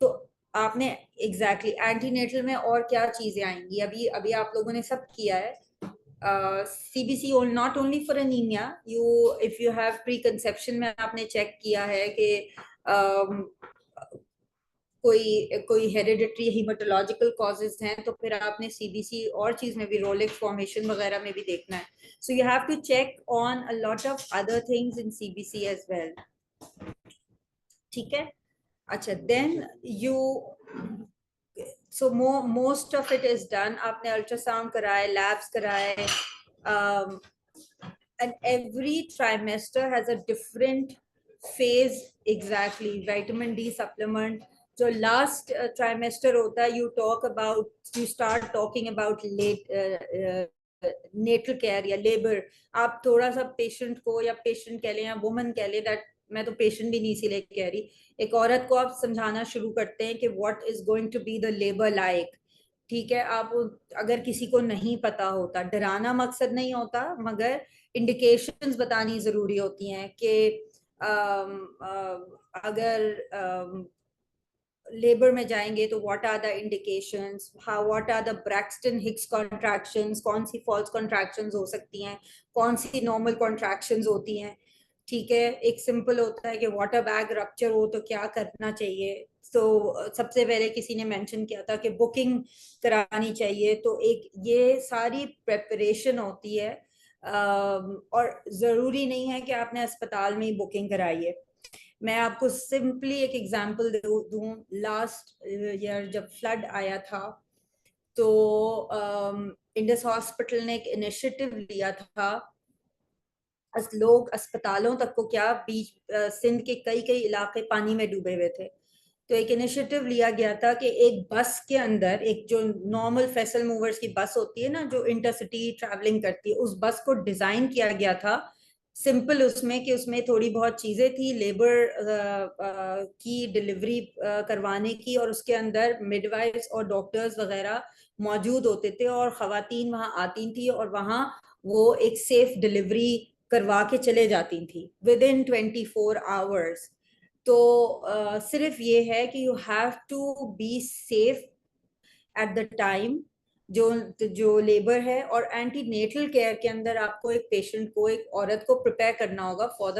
तो आपने एग्जैक्टली एंटीनेटल में और क्या चीजें आएंगी? अभी अभी आप लोगों ने सब किया है. CBC not only for anemia, if you have preconception में आपने चेक किया है कि कोई हेरिडिटरी हेमाटोलॉजिकल कॉजेज हैं, तो फिर आपने CBC और चीज में भी, रोलेक्स फॉर्मेशन वगैरह में भी देखना है. So you have to check on a lot of other things in CBC as well. ठीक है. अच्छा, then you, so most of it is done. आपने अल्ट्रासाउंड कराए, लैब्स कराए, and every trimester has a different phase. Exactly. Vitamin D supplement. So last trimester होता है, you start talking about natal care या labor. आप थोड़ा सा patient को, या पेशेंट कह लें या वुमन कह लें, दैट मैं तो पेशेंट भी नहीं इसीलिए कह रही, एक औरत को आप समझाना शुरू करते हैं कि what is going to be the labour like. ठीक है. आप अगर किसी को नहीं पता होता, डराना मकसद नहीं होता, मगर इंडिकेशंस बतानी जरूरी होती हैं कि अगर लेबर में जाएंगे तो what are the indications, how what are the Braxton Hicks contractions, कौन सी फॉल्स कॉन्ट्रैक्शंस हो सकती हैं, कौन सी नॉर्मल कॉन्ट्रैक्शंस होती हैं। ठीक है, एक सिंपल होता है कि वाटर बैग रप्चर हो तो क्या करना चाहिए। तो सबसे पहले किसी ने मेंशन किया था कि बुकिंग करानी चाहिए, तो एक ये सारी प्रेपरेशन होती है। और ज़रूरी नहीं है कि आपने अस्पताल में ही बुकिंग कराई है। मैं आपको सिंपली एक एग्जांपल दूं, लास्ट ईयर जब फ्लड आया था तो इंडस हॉस्पिटल ने एक इनिशिएटिव लिया था। लोग अस्पतालों तक को क्या, बीच सिंध के कई कई इलाके पानी में डूबे हुए थे, तो एक इनिशिएटिव लिया गया था कि एक बस के अंदर, एक जो नॉर्मल फेसल मूवर्स की बस होती है ना जो इंटरसिटी ट्रैवलिंग करती है, उस बस को डिजाइन किया गया था सिंपल उसमें कि उसमें थोड़ी बहुत चीजें थी लेबर की डिलीवरी करवाने की, और उसके अंदर मिडवाइफ्स और डॉक्टर्स वगैरह मौजूद होते थे और खवातीन वहां आती थी और वहां वो एक सेफ डिलीवरी करवा के चले जाती थी विद इन 24 आवर्स। तो सिर्फ ये है कि you have to be safe at the time जो जो लेबर है, और एंटीनेटल केयर के अंदर आपको एक पेशेंट को, एक औरत को प्रिपेयर करना होगा फॉर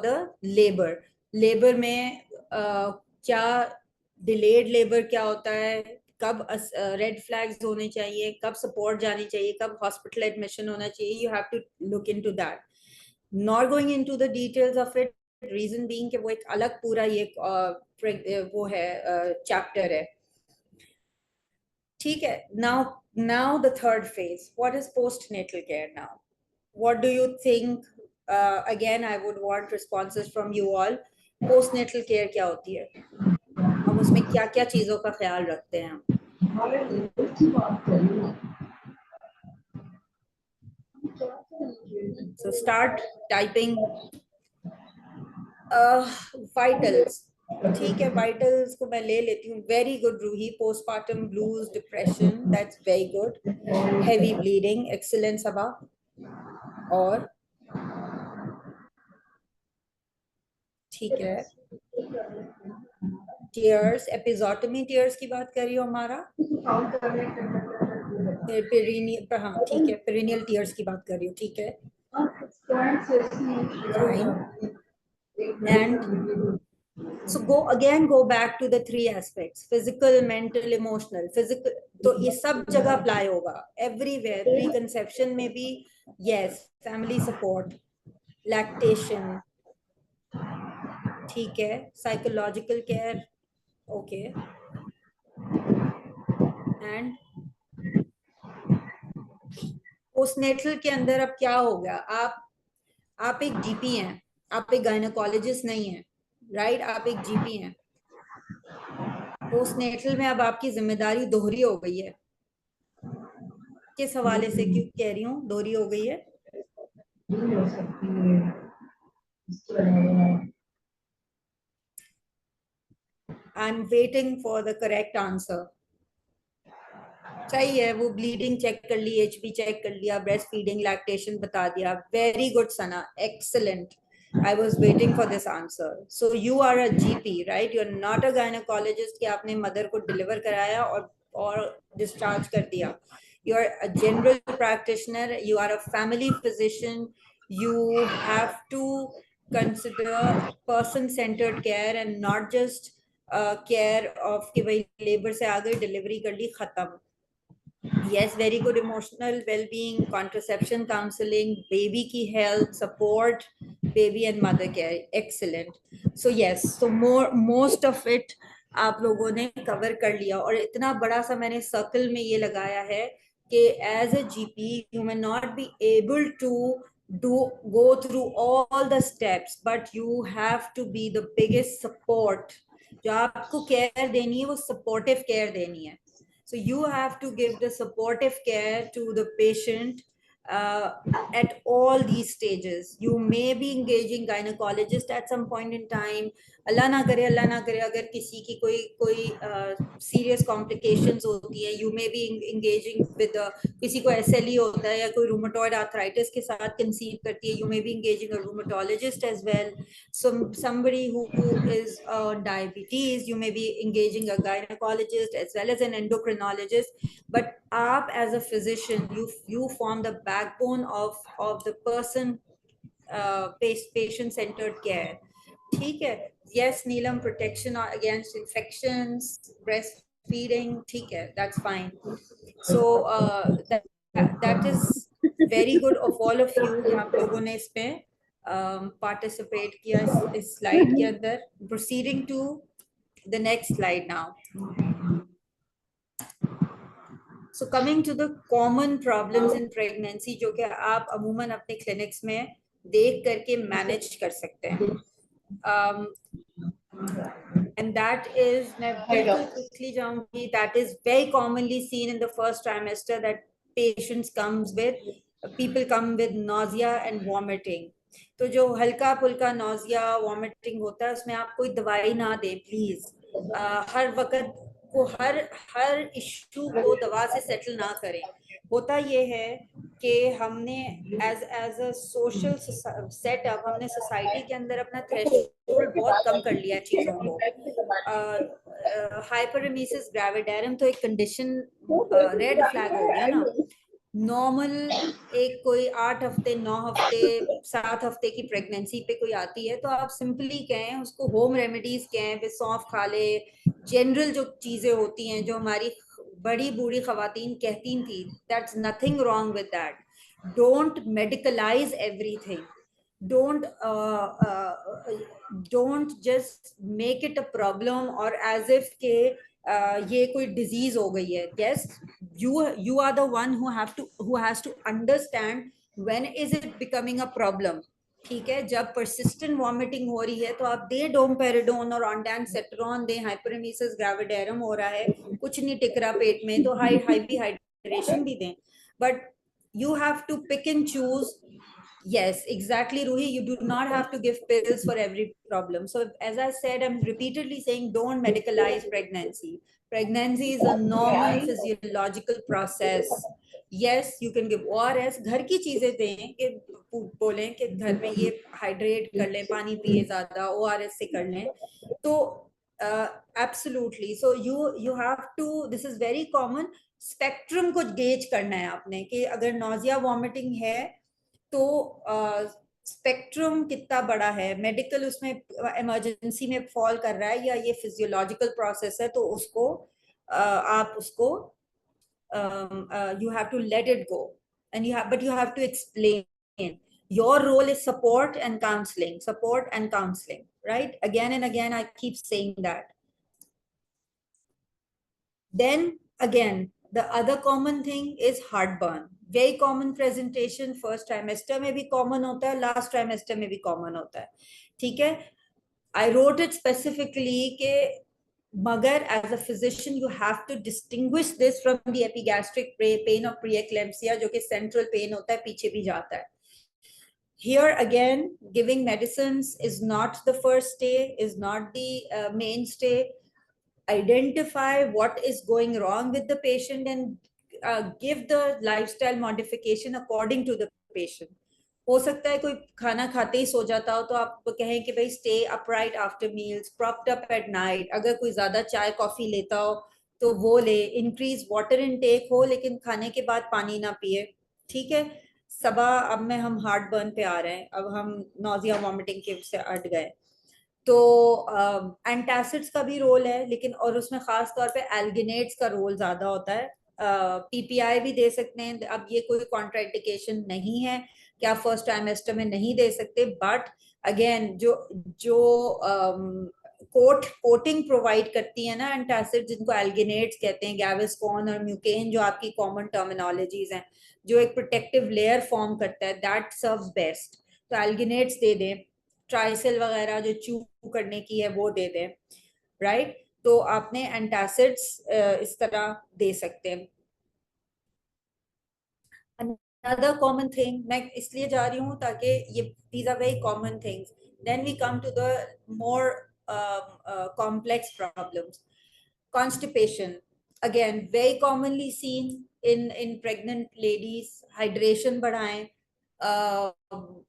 द लेबर। लेबर में क्या डिलेड लेबर क्या होता है, कब रेड फ्लैग्स होने चाहिए, कब सपोर्ट जानी चाहिए, कब हॉस्पिटल एडमिशन होना चाहिए, you have to look into that. Not going into the details of it, reason being कि वो एक अलग पूरा ये वो है चैप्टर है। ठीक है, now the third phase, what is postnatal care now? What do you think? Again, I would want responses from you all. Postnatal care क्या होती है, हम उसमें क्या क्या चीजों का ख्याल रखते हैं हम? So start typing vitals. ठीक है, वाइटल्स को मैं ले लेती हूँ। Very good Ruhi, postpartum blues, depression, that's very good. Heavy bleeding, excellent Saba. और ठीक है, टीयर्स, एपिजोटमी टीयर्स की बात कर रही हो हमारा, पेरिनियल, हाँ ठीक है, पेरिनियल टीयर्स की बात कर रही हो, ठीक है, fine. And so go back to the three aspects: physical, mental, emotional. Physical तो ये सब जगह अप्लाई होगा, everywhere, प्री कंसेप्शन में भी, yes, family support, lactation, ठीक है, psychological care, okay, and postnatal के अंदर अब क्या हो गया, आप एक जीपी हैं, आप एक गायनेकोलॉजिस्ट नहीं है, राइट, आप एक जीपी हैं। पोस्टनेटल में अब आपकी जिम्मेदारी दोहरी हो गई है। किस हवाले से क्यों कह रही हूँ दोहरी हो गई है? I am waiting for the correct answer. सही है, वो ब्लीडिंग चेक कर ली, एचबी चेक कर लिया, ब्रेस्ट फीडिंग, लैक्टेशन बता दिया। Very good Sana, excellent. I was waiting for this answer. So you are a GP, right? You're not a gynecologist कि आपने मदर को डिलीवर कराया और डिस्चार्ज कर दिया। You are a general practitioner. You are a family physician. You have to consider person-centered care and not just care of कि भाई labour से आ गई, डिलीवरी कर ली, खत्म। Yes, very good emotional well-being, contraception counseling, baby ki health support, baby and mother care, excellent. So yes, so most of it आप लोगों ने cover कर लिया, और इतना बड़ा सा मैंने सर्कल में ये लगाया है कि as a GP you may not be able to go through all the steps, but you have to be the biggest support. जो आपको केयर देनी है वो सपोर्टिव केयर देनी है. So you have to give the supportive care to the patient at all these stages. You may be engaging gynecologist at some point in time. अल्लाह ना करे अगर किसी की कोई serious complications होती है, you may be engaging with किसी को SLE होता है या कोई rheumatoid arthritis के साथ conceive करती है, you may be engaging a rheumatologist as well. Somebody who is diabetes, you may be engaging a gynecologist as well as an endocrinologist. But aap as a physician, you form the backbone of the person, patient centered care. ठीक है. Yes, Neelam, protection against infections, breastfeeding, ठीक है, that's fine. So that is very good of all of you कि आप लोगों ने इसमें participate किया इस slide के अंदर. Proceeding to the next slide now. So coming to the common problems in pregnancy जो कि आप अमूमन अपने clinics में देख करके manage कर सकते हैं. And that is, मैं बिल्कुल quickly जाऊंगी, that is very commonly seen in the first trimester that people come with nausea and vomiting. तो जो हल्का फुल्का nausea vomiting होता है उसमें आप कोई दवाई ना दें प्लीज. हर वक्त को हर इशू को दवा से सेटल ना करें. होता ये है कि हमने एज अ सोशल सेटअप हमने सोसाइटी के अंदर अपना थ्रेशोल्ड बहुत कम कर लिया चीजों को. हाइपरेमेसिस ग्रेविडेरम तो एक कंडीशन रेड फ्लैग हो गया ना. नॉर्मल एक कोई 8 हफ्ते 9 हफ्ते 7 हफ्ते की प्रेगनेंसी पे कोई आती है तो आप सिंपली कहें उसको होम रेमेडीज कहें, सौंफ खा ले, जनरल जो चीजें होती हैं जो हमारी बड़ी बूढ़ी खवातीन कहती थी, that's nothing wrong with that. Don't medicalize everything. don't just make it a problem or as if के ये कोई disease हो गई है. Yes, you are the one who has to understand when is it becoming a problem. ठीक है, जब persistent vomiting हो रही है तो आप दें domperidone और ondansetron दें. hyperemesis gravidarum हो रहा है, कुछ नहीं टिक रहा पेट में तो heavy hydration भी दें. But you have to pick and choose. Yes, exactly, Ruhi. You do not have to give pills for every problem. So as I said, I'm repeatedly saying don't medicalize pregnancy. Pregnancy is a normal physiological process. Yes, you can give ORS. घर की चीजें दें कि बोलें कि घर में ये हाइड्रेट कर लें, पानी पिए ज्यादा, ORS से कर लें. तो absolutely. So you have to, this is very common. Spectrum को गेज करना है आपने कि अगर नोजिया वॉमिटिंग है तो स्पेक्ट्रम कितना बड़ा है, मेडिकल उसमें इमरजेंसी में फॉल कर रहा है या ये फिजियोलॉजिकल प्रोसेस है, तो उसको आप उसको you have to let it go and but you have to explain. Your role is support and counseling, right? Again and again I keep saying that. Then again, the other common thing is heartburn. Very common presentation, first trimester में भी common होता है, last trimester में भी common होता है. ठीक है, I wrote it specifically कि मगर as a physician you have to distinguish this from the epigastric pain of preeclampsia जो कि central pain होता है, पीछे भी जाता है. Here again, giving medicines is not the first stay, is not the mainstay. Identify what is going wrong with the patient and give the lifestyle modification according to the patient. हो सकता है कोई खाना खाते ही सो जाता हो तो आप कहें कि भाई stay upright after meals, propped up at night. अगर कोई ज्यादा चाय कॉफी लेता हो तो वो ले. increase water intake हो लेकिन खाने के बाद पानी ना पिए. ठीक है. सबा अब में हम हार्ट बर्न पे आ रहे हैं, अब हम नोजिया वॉमिटिंग के से हट गए. तो एंटासिड्स का भी रोल है लेकिन, और उसमें खास तौर पे एल्गिनेट्स का रोल ज्यादा होता है. पीपीआई भी दे सकते हैं. अब ये कोई कॉन्ट्राइंडिकेशन नहीं है कि आप फर्स्ट ट्राइमेस्टर में नहीं दे सकते. बट अगेन जो कोटिंग प्रोवाइड करती है ना एंटासिड, जिनको एल्गिनेट्स कहते हैं, गैविस्कॉन और म्यूकेन जो आपकी कॉमन टर्मिनोलॉजीज हैं, जो एक प्रोटेक्टिव लेयर फॉर्म करता है, दैट सर्व्स बेस्ट. तो एल्गिनेट्स दे दें. ट्राइसेल वगैरह जो चू करने की है वो दे दें. राइट. तो आपने एंटासिड्स इस तरह दे सकते हैं. another common thing, मैं इसलिए जा रही हूँ ताकि ये these are very common things. Then we come to the more complex problems. Constipation, again very commonly seen in pregnant ladies. Hydration बढ़ाएं,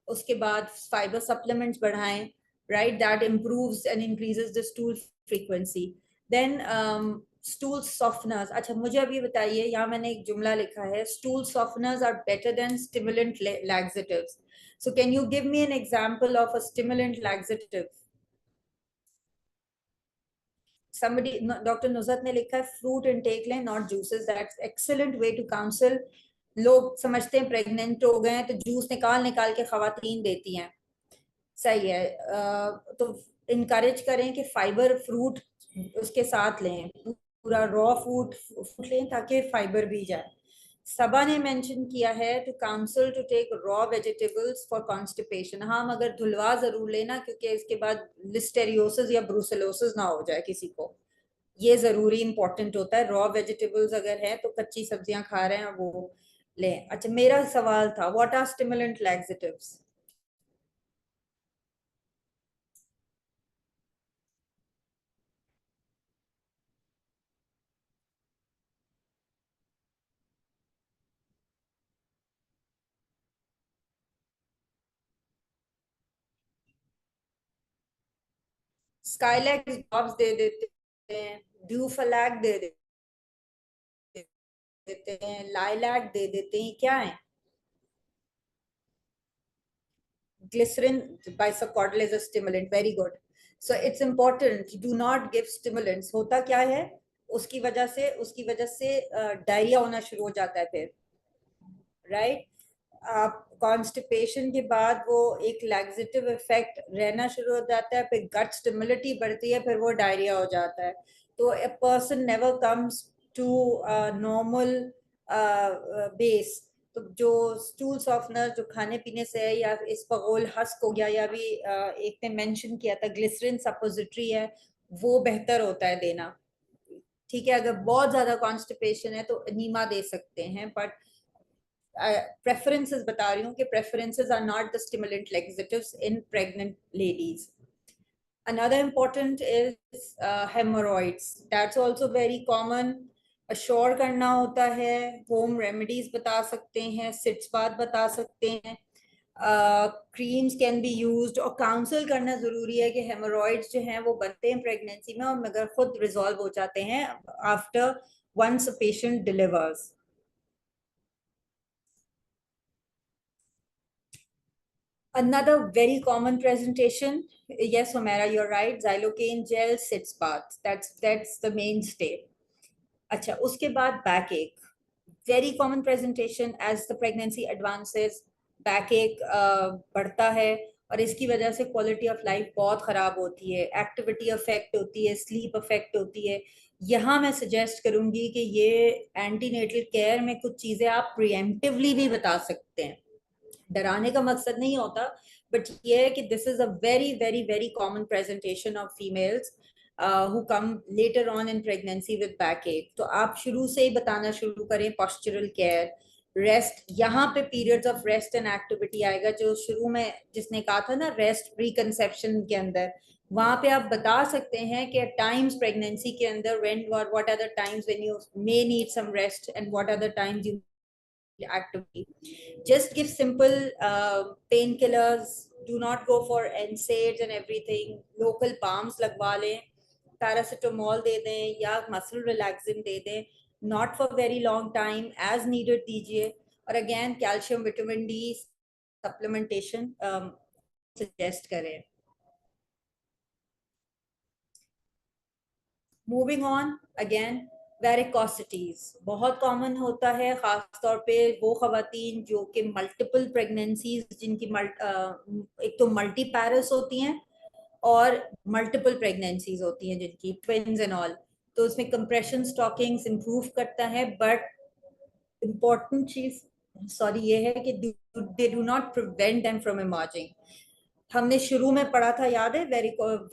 उसके बाद fiber supplements बढ़ाएं, right? That improves and increases the stool frequency. Then stool softeners. अच्छा मुझे अभी बताइए, यहाँ मैंने एक जुमला लिखा है, stool softeners are better than stimulant laxatives. So can you give me an example of a stimulant laxative? Somebody, Dr. Nusrat ने लिखा है fruit intake लें, not juices. That's excellent way to counsel. लोग समझते हैं प्रेग्नेंट हो गए हैं तो जूस निकाल निकाल के खवातीन देती हैं, सही है। तो इनकरेज करें कि फाइबर फ्रूट उसके साथ लें, पूरा रॉ फ्रूट लें ताकि फाइबर भी जाए। सबा ने मेंशन किया है to counsel to take raw vegetables for constipation. हाँ, मगर धुलवा जरूर लेना क्योंकि इसके बाद लिस्टेरियोसिस या ब्रूसेलोसिस ना हो जाए किसी को, ये जरूरी इंपॉर्टेंट होता है। रॉ वेजिटेबल्स अगर है तो कच्ची सब्जियां खा रहे हैं वो लें। अच्छा, मेरा सवाल था, what are stimulant laxatives? Skilax drops दे देते हैं, ड्यूफलैक दे देते हैं, लाइलैक दे देते हैं, क्या है? Glycerin bisacchardyl is a stimulant. Very good. So it's important, do not give stimulants. होता क्या है, उसकी वजह से डायरिया होना शुरू हो जाता है फिर, राइट? आप कॉन्स्टिपेशन के बाद वो एक लैक्सेटिव इफेक्ट रहना शुरू हो जाता है, फिर गट स्टिमुलिटी बढ़ती है, फिर वो डायरिया हो जाता है। तो a person never comes to normal base. तो जो स्टूल सॉफ्टनर जो खाने पीने से है, या इसबगोल हस्क हो गया, या भी एक ने मेंशन किया था ग्लिसरीन सपोजिटरी है, वो बेहतर होता है देना। ठीक है, अगर बहुत ज्यादा कॉन्स्टिपेशन है तो नीमा दे सकते हैं, बट preferences बता रही हूँ कि preferences are not the stimulant laxatives in pregnant ladies. Another important is hemorrhoids. That's also very common. Assure करना होता है, home remedies बता सकते हैं, sitz bath बता सकते हैं, creams can be used, और counsel करना जरूरी है कि hemorrhoids जो हैं वो बनते हैं pregnancy में और मगर खुद resolve हो जाते हैं after once a patient delivers. Another very common presentation, yes, Omera, you're right, xylocaine gel, sitz bath. That's the mainstay. अच्छा, उसके बाद बैक एक, very common presentation as the pregnancy advances. Back एक बढ़ता है और इसकी वजह से क्वालिटी ऑफ लाइफ बहुत खराब होती है, एक्टिविटी अफेक्ट होती है, स्लीप अफेक्ट होती है। यहाँ मैं सजेस्ट करूंगी कि ये एंटीनेटल केयर में कुछ चीजें आप प्रिएम्प्टिवली भी बता सकते हैं, डराने का मकसद नहीं होता, बट ये है कि this is a very very very common presentation of females who come later on in pregnancy with backache. तो आप शुरू से ही बताना शुरू करें postural care, रेस्ट। यहाँ पे periods of rest and activity आएगा, जो शुरू में जिसने कहा था ना रेस्ट प्री कंसेप्शन के अंदर, वहां पे आप बता सकते हैं कि टाइम्स प्रेगनेंसी के अंदर when or what are the times when you may need some rest and what are the times you activity. Just give simple painkillers. Do not go for NSAIDs and everything. Local balms लगवा लें, paracetamol दे दें या muscle relaxing दे दें, not for very long time, as needed दीजिए। और again calcium vitamin D supplementation suggest करें। Moving on, again वेरिकोसिटीज बहुत common होता है, खास तौर पे वो खवातीन जो कि मल्टीपल प्रेगनेंसीज जिनकी एक तो मल्टी पैरस होती हैं और मल्टीपल प्रेगनेंसीज होती हैं जिनकी ट्विन्स एंड ऑल, तो उसमें कंप्रेशन स्टॉकिंग्स इंप्रूव करता है। बट इम्पोर्टेंट चीज सॉरी ये है कि they do not prevent them from emerging. हमने शुरू में पढ़ा था, याद है,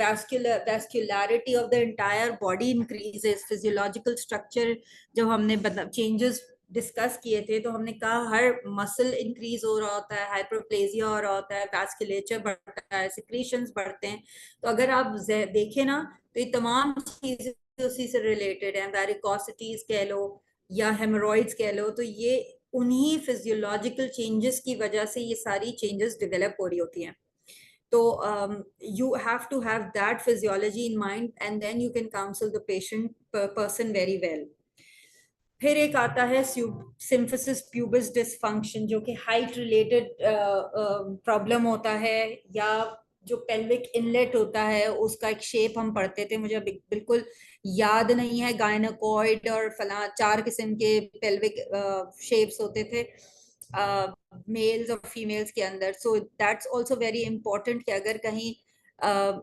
vascularity of the entire body increases, physiological structure जब हमने चेंजेस डिस्कस किए थे तो हमने कहा हर मसल इंक्रीज हो रहा होता है, हाइपरप्लेजिया हो रहा होता है, वैस्कुलेचर बढ़ता है, सिक्रीशंस बढ़ते हैं। तो अगर आप देखें ना तो ये तमाम चीजें उसी से रिलेटेड हैं, वैरिकोसिटीज कह लो या हेमोरॉइड्स कह लो, तो ये उन्हीं फिजियोलॉजिकल चेंजेस की वजह से ये सारी चेंजेस डेवलप हो रही होती हैं। तो you have to have that physiology in mind and then you can counsel the person very well. फिर एक आता है सिम्फिसिस प्यूबिस डिसफंक्शन, जो कि हाइट रिलेटेड प्रॉब्लम होता है, या जो पेल्विक इनलेट होता है उसका एक शेप हम पढ़ते थे, मुझे बिल्कुल याद नहीं है, गायनोकॉइड और फला 4 किस्म के पेल्विक शेप्स होते थे मेल्स और फीमेल्स के अंदर। So that's also very important कि अगर कहीं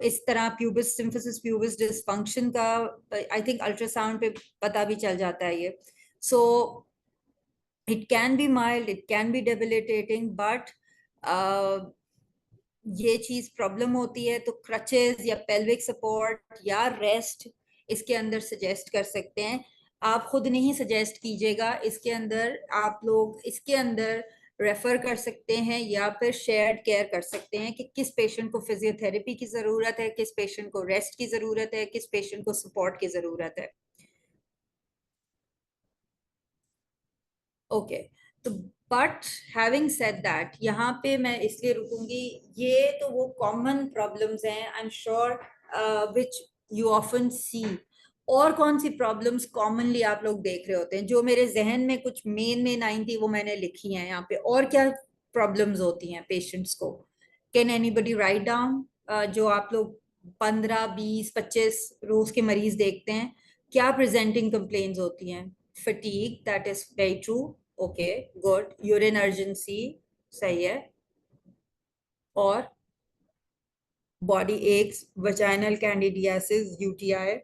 इस तरह प्यूबिस सिम्फिसिस प्यूबिस डिसफंक्शन का आई थिंक अल्ट्रासाउंड पे पता भी चल जाता है ये। So it can be mild, it can be debilitating, but ये चीज प्रॉब्लम होती है तो क्रचेस या पेल्विक सपोर्ट या रेस्ट इसके अंदर सजेस्ट कर सकते हैं। आप खुद नहीं सजेस्ट कीजिएगा, इसके अंदर आप लोग इसके अंदर रेफर कर सकते हैं या फिर शेयर्ड केयर कर सकते हैं कि किस पेशेंट को फिजियोथेरेपी की जरूरत है, किस पेशेंट को रेस्ट की जरूरत है, किस पेशेंट को सपोर्ट की जरूरत है। ओके तो बट हैविंग सेड दैट, यहाँ पे मैं इसलिए रुकूंगी, ये तो वो कॉमन प्रॉब्लम्स हैं I am sure which you often see. और कौन सी प्रॉब्लम्स कॉमनली आप लोग देख रहे होते हैं? जो मेरे जहन में कुछ मेन आई थी वो मैंने लिखी हैं यहाँ पे। और क्या प्रॉब्लम्स होती हैं पेशेंट्स को? कैन एनीबडी राइट डाउन जो आप लोग 15, 20, 25 रोज के मरीज देखते हैं, क्या प्रेजेंटिंग कंप्लेन्स होती हैं? fatigue, that is very true. Okay, good. Urine urgency, सही है। और body aches, vaginal candidiasis, UTI,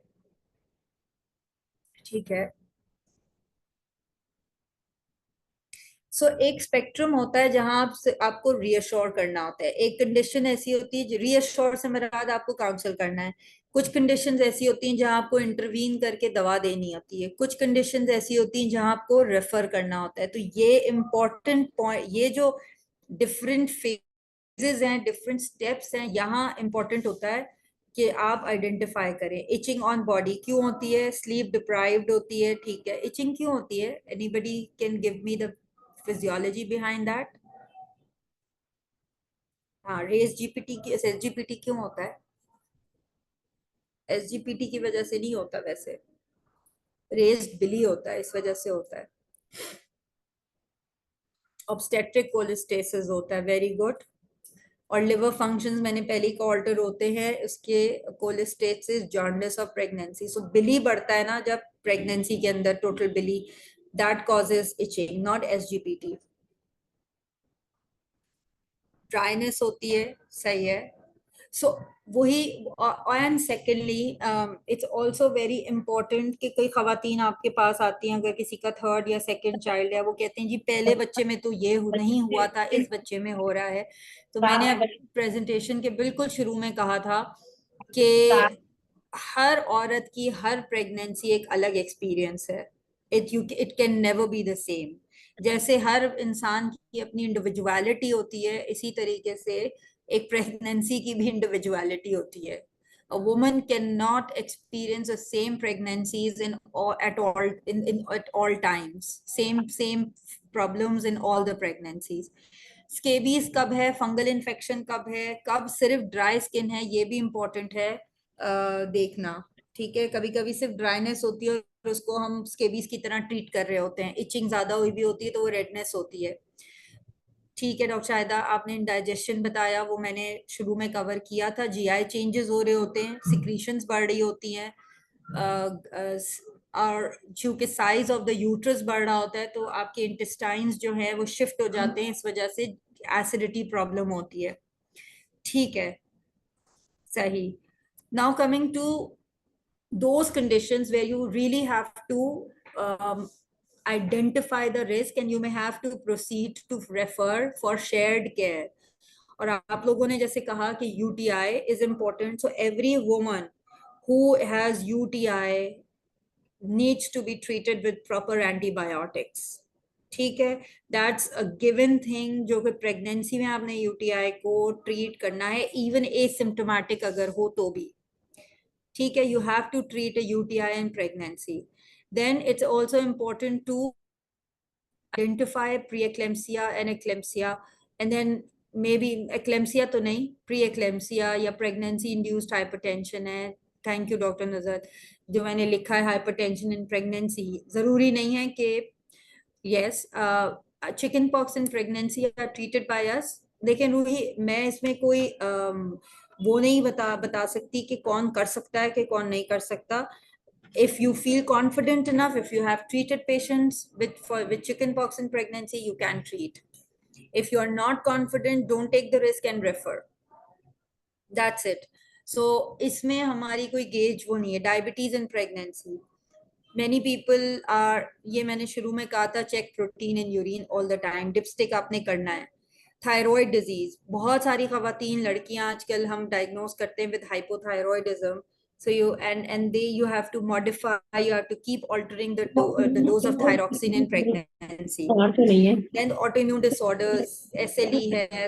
ठीक है। सो एक स्पेक्ट्रम होता है जहां आपको रीअश्योर करना होता है। एक कंडीशन ऐसी होती है, रीअश्योर से मुराद आपको काउंसल करना है। कुछ कंडीशंस ऐसी होती हैं जहां आपको इंटरवीन करके दवा देनी होती है। कुछ कंडीशंस ऐसी होती हैं जहां आपको रेफर करना होता है। तो ये इम्पोर्टेंट पॉइंट, ये जो डिफरेंट फेजेस हैं, डिफरेंट स्टेप्स हैं, यहाँ इंपॉर्टेंट होता है कि आप आइडेंटिफाई करें। इचिंग ऑन बॉडी क्यों होती है? स्लीप डिप्राइव्ड होती है, ठीक है। इचिंग क्यों होती है? Anybody can give me the physiology behind that? हाँ, रेस जीपीटी की, एसजीपीटी क्यों होता है? एसजीपीटी की वजह से नहीं होता, वैसे रेस्ड बिली होता है, इस वजह से होता है। ऑब्स्टेट्रिक कोलिस्टेसिस होता है, वेरी गुड। और लिवर फंक्शंस मैंने पहले का ऑल्टर होते हैं उसके कोलिस्टेसिस, जॉन्डिस और प्रेगनेंसी। सो बिली बढ़ता है ना जब प्रेगनेंसी के अंदर, total bili, that causes itching, not SGPT. Dryness होती है, सही है। सो वही। And secondly it's also very important कि कोई खवातीन आपके पास आती हैं, अगर किसी का थर्ड या सेकेंड चाइल्ड है, वो कहते हैं जी पहले बच्चे में तो ये नहीं हुआ था, इस बच्चे में हो रहा है। तो मैंने अब प्रेजेंटेशन के बिल्कुल शुरू में कहा था कि हर औरत की हर प्रेगनेंसी एक अलग एक्सपीरियंस है। It can never be the same. जैसे हर इंसान की अपनी इंडिविजुअलिटी होती है, इसी तरीके से एक प्रेगनेंसी की भी इंडिविजुअलिटी होती है। A woman cannot experience the same pregnancies at all times. Same problems in all the pregnancies. Scabies कब है, फंगल इन्फेक्शन कब है, कब सिर्फ ड्राई स्किन है, ये भी इम्पोर्टेंट है देखना। ठीक है, कभी कभी सिर्फ ड्राइनेस होती है और उसको हम स्केबीज की तरह ट्रीट कर रहे होते हैं। इचिंग ज्यादा हुई भी होती है तो वो रेडनेस होती है। ठीक है डॉक्टर शाहिदा, आपने डाइजेशन बताया, वो मैंने शुरू में कवर किया था। जीआई चेंजेस हो रहे होते हैं, सिक्रीशंस बढ़ रही होती हैं, और चूंकि साइज ऑफ द यूट्रस बढ़ रहा होता है तो आपके इंटेस्टाइन्स जो है वो शिफ्ट हो जाते हैं, इस वजह से एसिडिटी प्रॉब्लम होती है। ठीक है, सही। Now coming to those conditions where you really have to identify the risk and you may have to proceed to refer for shared care. और आप लोगों ने जैसे कहा कि UTI is important, so every woman who has UTI needs to be treated with proper antibiotics. ठीक है, that's a given thing, जो कि प्रेगनेंसी में आपने यूटीआई को ट्रीट करना है, इवन एसिम्टोमेटिक अगर हो तो भी। ठीक है, you have to treat a UTI in pregnancy. Then it's also important to identify preeclampsia and eclampsia, and then maybe eclampsia तो नहीं, pre-eclampsia या pregnancy induced hypertension है। थैंक यू डॉक्टर नजर, जो मैंने लिखा है हाइपरटेंशन इन प्रेगनेंसी, जरूरी नहीं है कि yes chicken pox in pregnancy are treated by us. लेकिन वही मैं इसमें कोई वो नहीं बता सकती कि कौन कर सकता है कि कौन नहीं कर सकता। If you feel confident enough, if you have treated patients with chickenpox in pregnancy, you can treat. If you are not confident, don't take the risk and refer. That's it. So इसमें हमारी कोई gauge वो नहीं है। Diabetes in pregnancy, many people are, ये मैंने शुरू में कहा था, check protein in urine all the time, dipstick आपने करना है। थायराइड डिजीज, बहुत सारी खवातीन लड़कियां आजकल हम डायग्नोज करते हैं with hypothyroidism, so you you have to modify, you have to keep altering the dose of thyroxine in pregnancy. और तो नहीं है। Then autoimmune disorders, SLE है,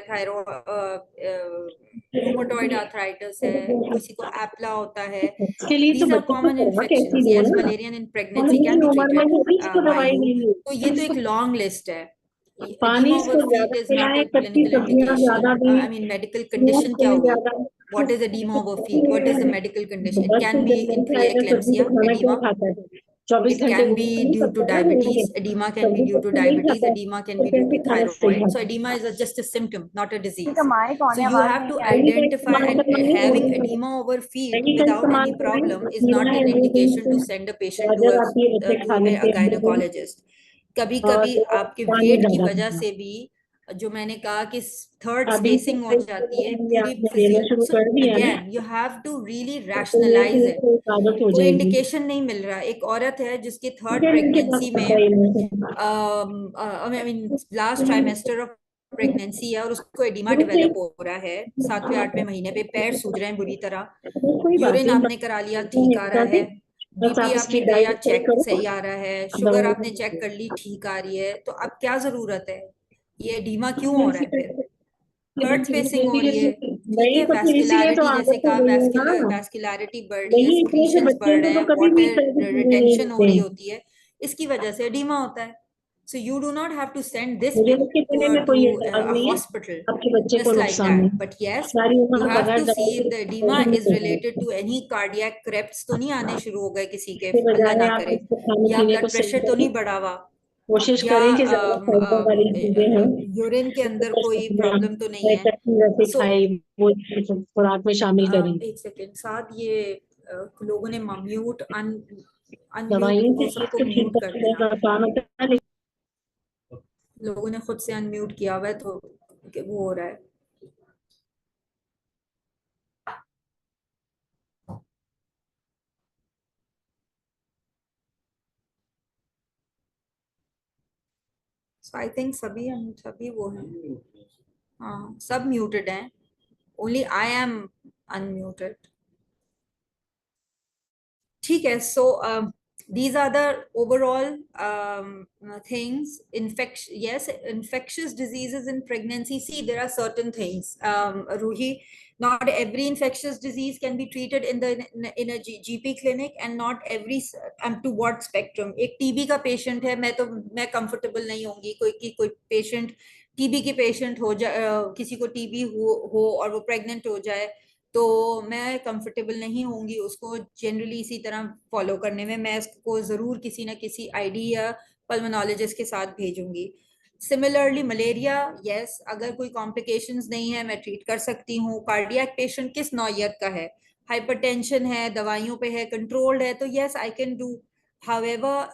rheumatoid arthritis है, किसी को एप्ला होता है, इसके लिए तो these are बच्चों को common खुराक ऐसी infections. दो Yes, ना, malarian in हम pregnancy can इतनी be उम्र में treated भी इसको by दवाई you. नहीं ली। तो ये तो एक लॉन्ग लिस्ट है। पानी edema of इसको a feet ज्यादा is not पिलाएं, a कच्ची clinical सब्जियां indication. ज्यादा दी, I mean medical fruit condition क्या से होगी? ज्यादा। What is edema of a feet? What is the medical condition? It बच्चे can be जब नहीं in खाएगा सब्जी तो preeclampsia खाना क्यों edema. खाता है? 24 It घंटे can be भूखा नहीं due to सकता ना वो, diabetes. Edema can be सब्जी due to सब्जी नहीं diabetes. खाता Edema can तो be due कैसे to खाना सही thyroid. So खाता? edema is just a symptom, not a ठीक disease. है, माइक ऑन So है, you आवाज have नहीं to आ रही। दही का identify, इस्तेमाल and करना नहीं having है, edema over feet दही का without इस्तेमाल any करें, problem is खीरा not है an वो दही indication से, to send a patient to गाजर आती है बच्चे खा to लेते a हैं अंदर से, gynecologist. कभी कभी और आपके पानी वेट की ज्यादा वजह पीना। से भी, जो मैंने कहा कि थर्ड अभी से स्पेसिंग हो जाती है ये पूरी आपने देना फिजियो। शुरू सो कर दिया ना, again you have to really तो ये रैशनलाइज फिर इट। तो एक आदत हो कोई जाएगी। इंडिकेशन नहीं मिल रहा। एक औरत है जिसकी थर्ड ठीक है, इनके पास प्रेगनेंसी पता में ही नहीं I mean last trimester of pregnancy है और उसको एडिमा डेवलप हो रहा है 7वें 8वें महीने पे, पैर सूज रहे हैं बुरी तरह, कोई बात यूरिन नहीं, आपने करा लिया ठीक आ रहा है, बस बीपी आप इसकी आपने गया डाइट सही चेक करो, सही आ रहा है, शुगर आपने चेक कर ली ठीक आ रही है, तो अब क्या जरूरत है? ये एडिमा क्यों हो रहा है फिर? थर्ड स्पेसिंग हो रही है। ठीक नहीं है, तो फिर इसीलिए तो वैस्कुलैरिटी, जैसे आदत हो कहा, गई है ना। वैस्कुलैरिटी बढ़ रही है, नहीं, इतने से सिक्रीशंस बच्चे बढ़ रहे को तो हैं, कभी भी इस तरह की वाटर चीजें नहीं रिटेंशन हो देते रही हैं। होती है, इसकी वजह से एडिमा होता है। So you do not have to send this मुझे to उसके देने में to कोई एतराज a नहीं है, hospital आपके बच्चे को just like नुकसान that. नहीं, But yes, सारी you उम्र have बगैर to see दवाई if के the edema पोषण is नहीं related देते। to any cardiac creps तो नहीं आने शुरू हो गए किसी के, इसके अल्लाह बजाय ना आप करे, इसको खाने या पीने को ब्लड सही प्रेशर तो करें, नहीं बढ़ा हुआ, कोशिश या करें कि ज्यादा फाइबर वाली चीजें हों, यूरिन के अंदर तो कोई सब्जियां प्रॉब्लम तो नहीं चाहे है। चटनी जैसे सो खाए वो खुराक में शामिल करें। एक सेकेंड, साथ ये लोगों ने म्यूट अनम्यूट दवाइयों वो से सबको इसको ठीक म्यूट कर करना देना। थोड़ा आसान होता है, लोगों ने खुद से अनम्यूट किया हुआ है तो वो हो रहा है। सो आई थिंक सभी वो हैं, हाँ सब म्यूटेड हैं, ओनली आई एम अनम्यूटेड। ठीक है, so these are the overall things. Yes, infectious diseases in pregnancy. See, there are certain things, Ruhi, not every infectious disease can be treated in a GP clinic, and not every to what spectrum. एक TB का patient है, मैं comfortable नहीं होंगी कोई patient TB के patient हो जाए, किसी को टीबी हो और वो प्रेग्नेंट हो जाए, तो मैं कंफर्टेबल नहीं होंगी उसको जनरली इसी तरह फॉलो करने में। मैं इसको जरूर किसी ना किसी आईडी या पल्मोनोलॉजिस्ट के साथ भेजूंगी। सिमिलरली मलेरिया, यस, अगर कोई कॉम्प्लिकेशंस नहीं है मैं ट्रीट कर सकती हूँ। कार्डियक पेशेंट किस नौयत का है, हाइपरटेंशन है, दवाइयों पे है, कंट्रोल्ड है, तो yes I can do. However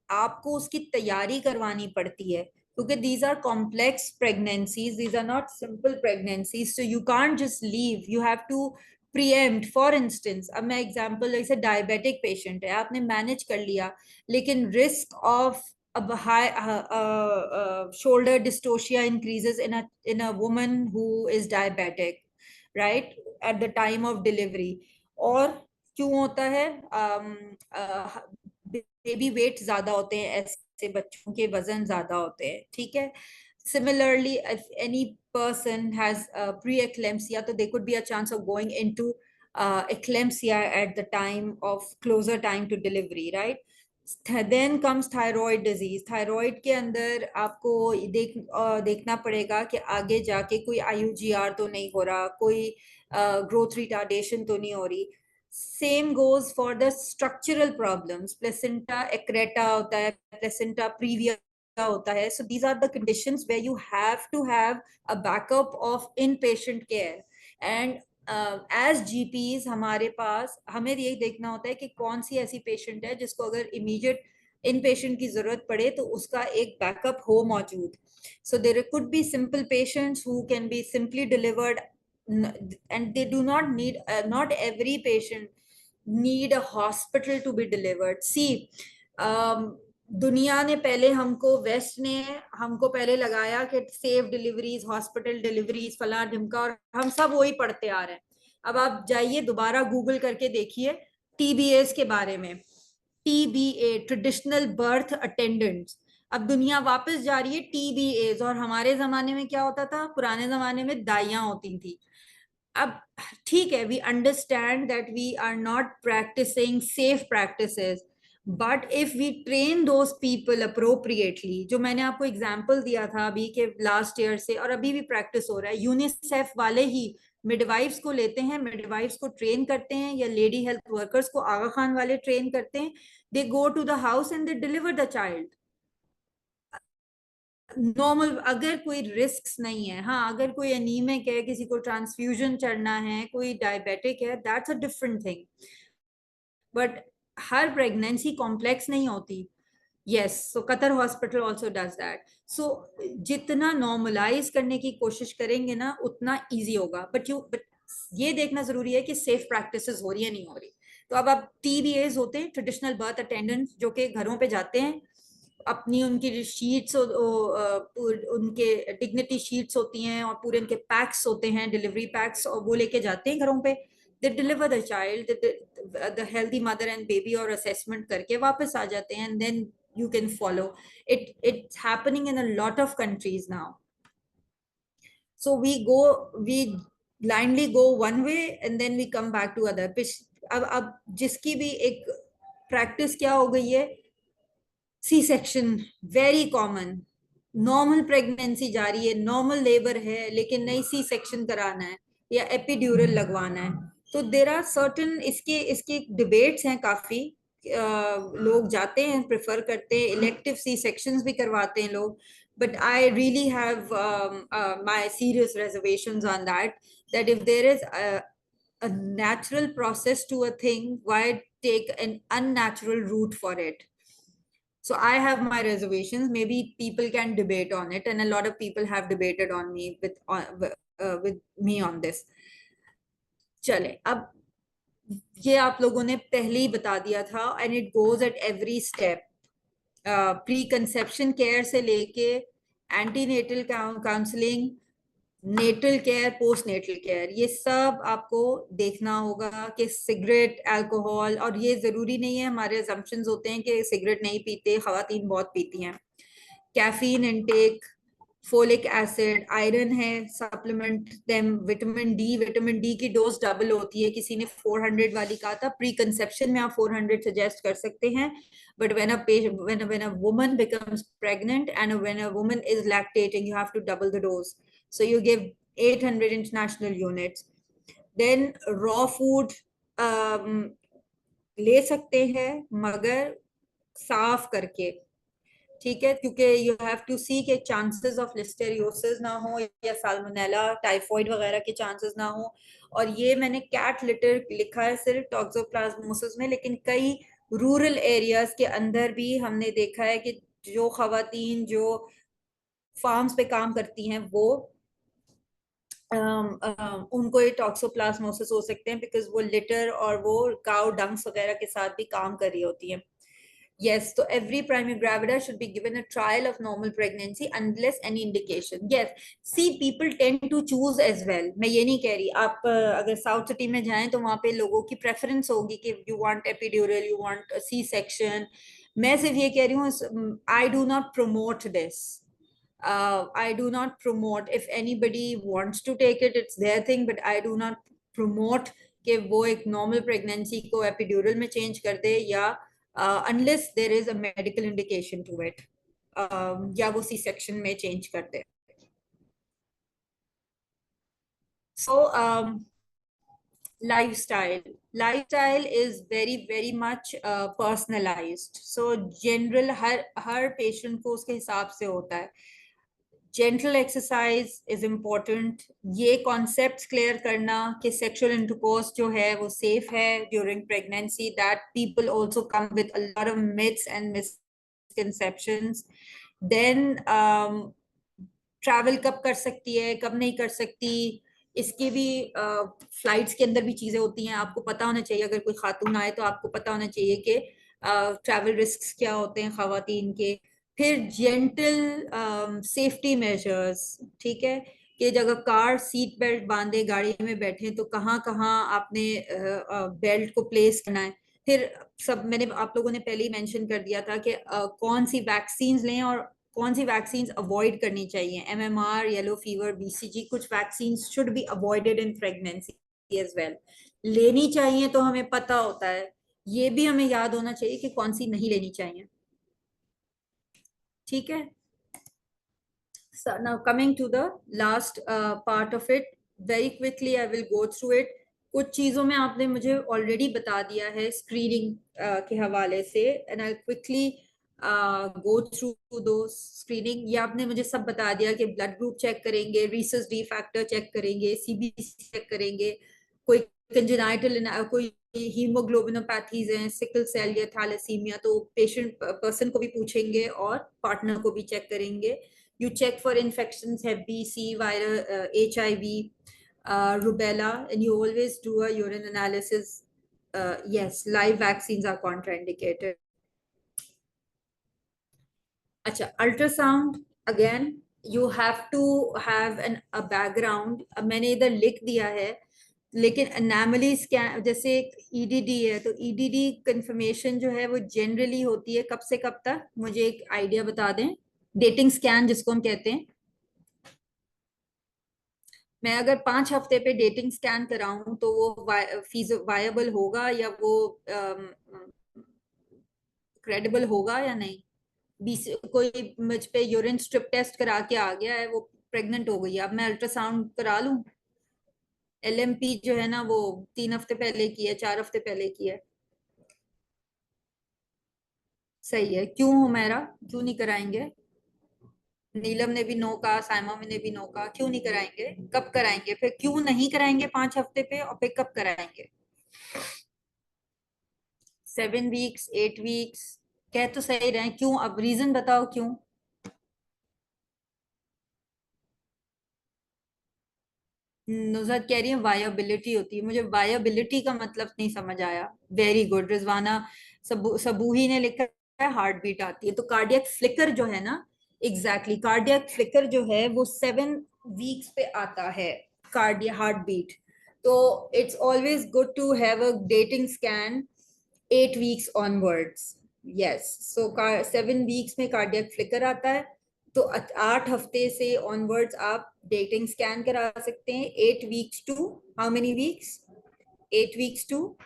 आपको उसकी तैयारी करवानी पड़ती है, क्योंकि these are complex pregnancies, these are not simple pregnancies, so you can't just leave, you have to preempt. For instance, अब मैं एग्जांपल, जैसे डायबिटिक पेशेंट है, आपने मैनेज कर लिया, लेकिन रिस्क ऑफ अब high shoulder dystocia increases in a woman who is diabetic, right, at the time of delivery। और क्यों होता है? बेबी वेट ज्यादा होते हैं ऐसे से बच्चों के वजन ज्यादा होते हैं, ठीक है। Similarly, if any person has pre-eclampsia, so there could be a chance of going into eclampsia at the time of closer time to delivery, right? Then comes thyroid disease. Thyroid के अंदर आपको देखना पड़ेगा कि आगे जाके कोई IUGR तो नहीं हो रहा, कोई growth retardation तो नहीं हो रही. Same goes for the structural problems. Placenta accreta होता है, placenta previa होता है. So these are the conditions where you have to have a backup of inpatient care. And as GPs हमारे पास हमें यही देखना होता है कि कौन सी ऐसी पेशेंट है जिसको अगर इमीडिएट इन पेशेंट की जरूरत पड़े तो उसका एक बैकअप हो मौजूद. So there could be simple patients who can be simply delivered and they do not need not every patient need a hospital to be delivered. See, दुनिया ने पहले हमको, वेस्ट ने हमको पहले लगाया कि सेफ डिलीवरीज, हॉस्पिटल डिलीवरीज, फला ढिमका, और हम सब वही पढ़ते आ रहे हैं. अब आप जाइए दोबारा गूगल करके देखिए टीबीएस के बारे में. TBA, traditional birth attendants. अब दुनिया वापस जा रही है टीबीएस. और हमारे जमाने में क्या होता था? पुराने जमाने में दाइयां होती थी. अब ठीक है, we understand that we are not practicing safe practices, but if we train those people appropriately, जो मैंने आपको एग्जाम्पल दिया था अभी के लास्ट ईयर से, और अभी भी प्रैक्टिस हो रहा है, यूनिसेफ वाले ही मिडवाइफ्स को लेते हैं, मिडवाइफ्स को ट्रेन करते हैं, या लेडी हेल्थ वर्कर्स को आगा खान वाले ट्रेन करते हैं. They go to the house and they deliver the child. Normal, अगर कोई रिस्क नहीं है, हाँ अगर कोई एनीमिक है, किसी को ट्रांसफ्यूजन चढ़ना है, कोई डायबिटिक है, that's a different thing. But हर प्रेगनेंसी कॉम्प्लेक्स नहीं होती. Yes, so Qatar hospital also does that. So जितना नॉर्मलाइज करने की कोशिश करेंगे ना उतना इजी होगा. बट ये देखना जरूरी है कि सेफ प्रैक्टिसेस हो रही है नहीं हो रही. तो अब TBAs होते हैं, ट्रेडिशनल बर्थ अटेंडेंट्स, जो कि घरों पे जाते हैं, अपनी उनकी शीट्स, उनके डिग्निटी शीट्स होती हैं और पूरे उनके पैक्स होते हैं, डिलीवरी पैक्स, और वो लेके जाते हैं घरों पे. दे deliver the child, the healthy mother and baby, और असेसमेंट करके वापस आ जाते हैं. And then you can follow it. It's happening in a lot of countries now. So we blindly go one way and then we come back to other. अब जिसकी भी एक प्रैक्टिस क्या हो गई है, C section very common. Normal pregnancy जा रही है, नॉर्मल लेबर है, लेकिन नहीं सी सेक्शन कराना है या एपिड्यूरल लगवाना है. तो देर आर सर्टन इसके डिबेट्स हैं काफी. लोग जाते हैं, प्रेफर करते हैं, इलेक्टिव सी सेक्शंस भी करवाते हैं लोग. But I really have my serious reservations on that. That if there is a natural process to a thing, why take an unnatural route for it? So I have my reservations. Maybe people can debate on it, and a lot of people have debated on me with me on this. चले, अब ये आप लोगों ने पहले ही बता दिया था, and it goes at every step. Pre conception care से लेके antenatal counselling, natal care, post natal care, ये सब आपको देखना होगा कि सिगरेट, अल्कोहल, और ये जरूरी नहीं है, हमारे अजम्पशंस होते हैं कि सिगरेट नहीं पीते, खवातीन बहुत पीती हैं. Caffeine intake, folic acid, iron है, सप्लीमेंट देम, विटामिन डी की डोज डबल होती है. किसी ने 400 वाली कहा था, प्री कंसेप्शन में आप 400 सजेस्ट कर सकते हैं, but when a woman becomes pregnant and when a woman is lactating, you have to double the dose. So you give 800 international units. Then raw food ले सकते हैं, मगर साफ करके, ठीक है, क्योंकि यू हैव टू सी के चांसेस ऑफ लिस्टेरियोसिस ना हो, या साल्मोनेला, टाइफॉइड वगैरह के चांसेस ना हो. और ये मैंने कैट लिटर लिखा है सिर्फ टॉक्सोप्लाज्मोसिस में, लेकिन कई रूरल एरियाज के अंदर भी हमने देखा है कि जो खवातीन जो फार्म्स पे काम करती हैं, वो उनको ये टॉक्सोप्लाज्मोसिस हो सकते हैं, बिकॉज वो लिटर और वो काउ डंग्स वगैरह के साथ भी काम कर रही होती हैं. Yes, so every primary gravida should be given a trial of normal pregnancy unless any indication. Yes, see, people tend to choose as well. मैं ये नहीं कह रही, आप अगर साउथ सिटी में जाएं तो वहाँ पे लोगों की प्रेफरेंस होगी कि you want epidural, you want a C-section, मैं सिर्फ ये कह रही हूँ, I do not promote this, I do not promote. If anybody wants to take it, it's their thing, but I do not promote कि वो एक नॉर्मल प्रेगनेंसी को एपिड्यूरल में चेंज कर दे, या unless there is a medical indication to it, या वो सी सेक्शन में चेंज कर दे. So lifestyle is very much personalized. So general her patient को उसके हिसाब से होता है. Gentle exercise is important. ये concepts clear करना कि sexual intercourse जो है वो safe है during pregnancy, that people also come with a lot of myths and misconceptions. Then travel कब कर सकती है, कब नहीं कर सकती, इसके भी फ्लाइट्स के अंदर भी चीजें होती हैं. आपको पता होना चाहिए, अगर कोई खातून आए तो आपको पता होना चाहिए कि ट्रैवल रिस्क क्या होते हैं खवातीन के. फिर जेंटल सेफ्टी मेजर्स, ठीक है, कि जगह कार सीट बेल्ट बांधे गाड़ी में बैठे तो कहाँ कहाँ आपने बेल्ट को प्लेस करना है. फिर सब मैंने आप लोगों ने पहले ही मेंशन कर दिया था कि कौन सी वैक्सीन लें और कौन सी वैक्सीन अवॉइड करनी चाहिए. एमएमआर, येलो फीवर, बीसीजी, कुछ vaccine should be avoided in pregnancy as well. लेनी चाहिए तो हमें पता होता है, ये भी हमें याद होना चाहिए कि कौन सी नहीं लेनी चाहिए. ठीक है. So now coming to the last part of it, very quickly I will go through it. कुछ चीजों में आपने मुझे ऑलरेडी बता दिया है स्क्रीनिंग के हवाले से, and I quickly go through दो स्क्रीनिंग. ये आपने मुझे सब बता दिया कि ब्लड ग्रुप चेक करेंगे, रीसस डी फैक्टर चेक करेंगे, सीबीसी चेक करेंगे, कोई कंजेनाइटल, कोई हीमोग्लोबिनोपैथीज हैं, सिकल सेल या थैलेसीमिया, तो पेशेंट पर्सन को भी पूछेंगे और पार्टनर को भी चेक करेंगे. You check for infections, Hep B, C, viral, HIV, rubella, and you always do a urine analysis. Yes, live vaccines are contraindicated. अच्छा, ultrasound again you have to have a background. अब मैंने इधर लिख दिया है, लेकिन anomaly scan जैसे एक ईडीडी है, तो ईडीडी कंफर्मेशन जो है वो जनरली होती है कब से कब तक, मुझे एक आइडिया बता दें. डेटिंग स्कैन जिसको हम कहते हैं, मैं अगर 5 हफ्ते पे डेटिंग स्कैन कराऊं तो वो वायबल होगा, या वो क्रेडिबल होगा या नहीं. बीस कोई मुझ पे यूरिन स्ट्रिप टेस्ट करा के आ गया है, वो प्रेग्नेंट हो गई है, अब मैं अल्ट्रासाउंड करा लूं. एलएमपी जो है ना वो 3 हफ्ते पहले की है, 4 हफ्ते पहले की है. सही है. क्यों हुमैरा, क्यों नहीं कराएंगे? नीलम ने भी नो कहा, साइमा ने भी नो कहा. क्यों नहीं कराएंगे, कब कराएंगे, फिर क्यों नहीं कराएंगे 5 हफ्ते पे, और फिर कब कराएंगे? 7 वीक्स, 8 वीक्स, कह तो सही रहे, क्यों? अब रीजन बताओ क्यों. नुज़हत कह रही है वायबिलिटी होती है. मुझे वायबिलिटी का मतलब नहीं समझ आया. Very good Rizwana. सबूही ने लिखा है हार्ट बीट आती है, तो कार्डियक फ्लिकर जो है ना, एग्जैक्टली कार्डियक फ्लिकर जो है वो 7 वीक्स पे आता है, कार्डिया हार्ट बीट. तो it's always good to have a dating scan 8 weeks onwards. Yes, so 7 weeks में कार्डियक फ्लिकर आता है, तो 8 हफ्ते से ऑनवर्ड्स आप डेटिंग स्कैन करा सकते हैं. 8 weeks to how many weeks, 8 weeks to.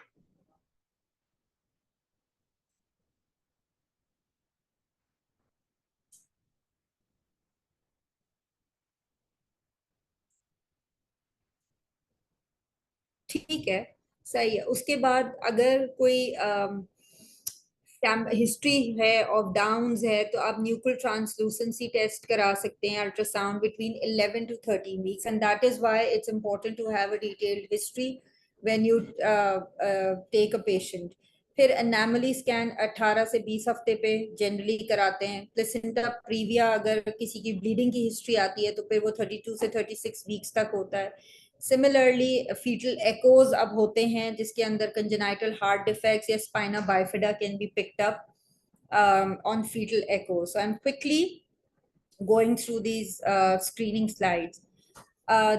ठीक है, सही है. उसके बाद अगर कोई हिस्ट्री है ऑफ डाउन्स है, तो आप न्यूक्लियर ट्रांसलूसेंसी टेस्ट करा सकते हैं, ultrasound between 11 to 13 weeks, and that is why it's important to have a detailed history when you take a patient. फिर एनामली स्कैन 18 से 20 हफ्ते पे जनरली कराते हैं. प्लेसेंटा प्रीविया अगर किसी की ब्लीडिंग की हिस्ट्री आती है तो फिर वो 32 से 36 वीक्स तक होता है. सिमिलरली फीटल एकोज अब होते हैं जिसके अंदर कंजेनाइटल हार्ट डिफेक्ट्स या spina bifida can be picked up on fetal echo. So I'm quickly going through these screening slides.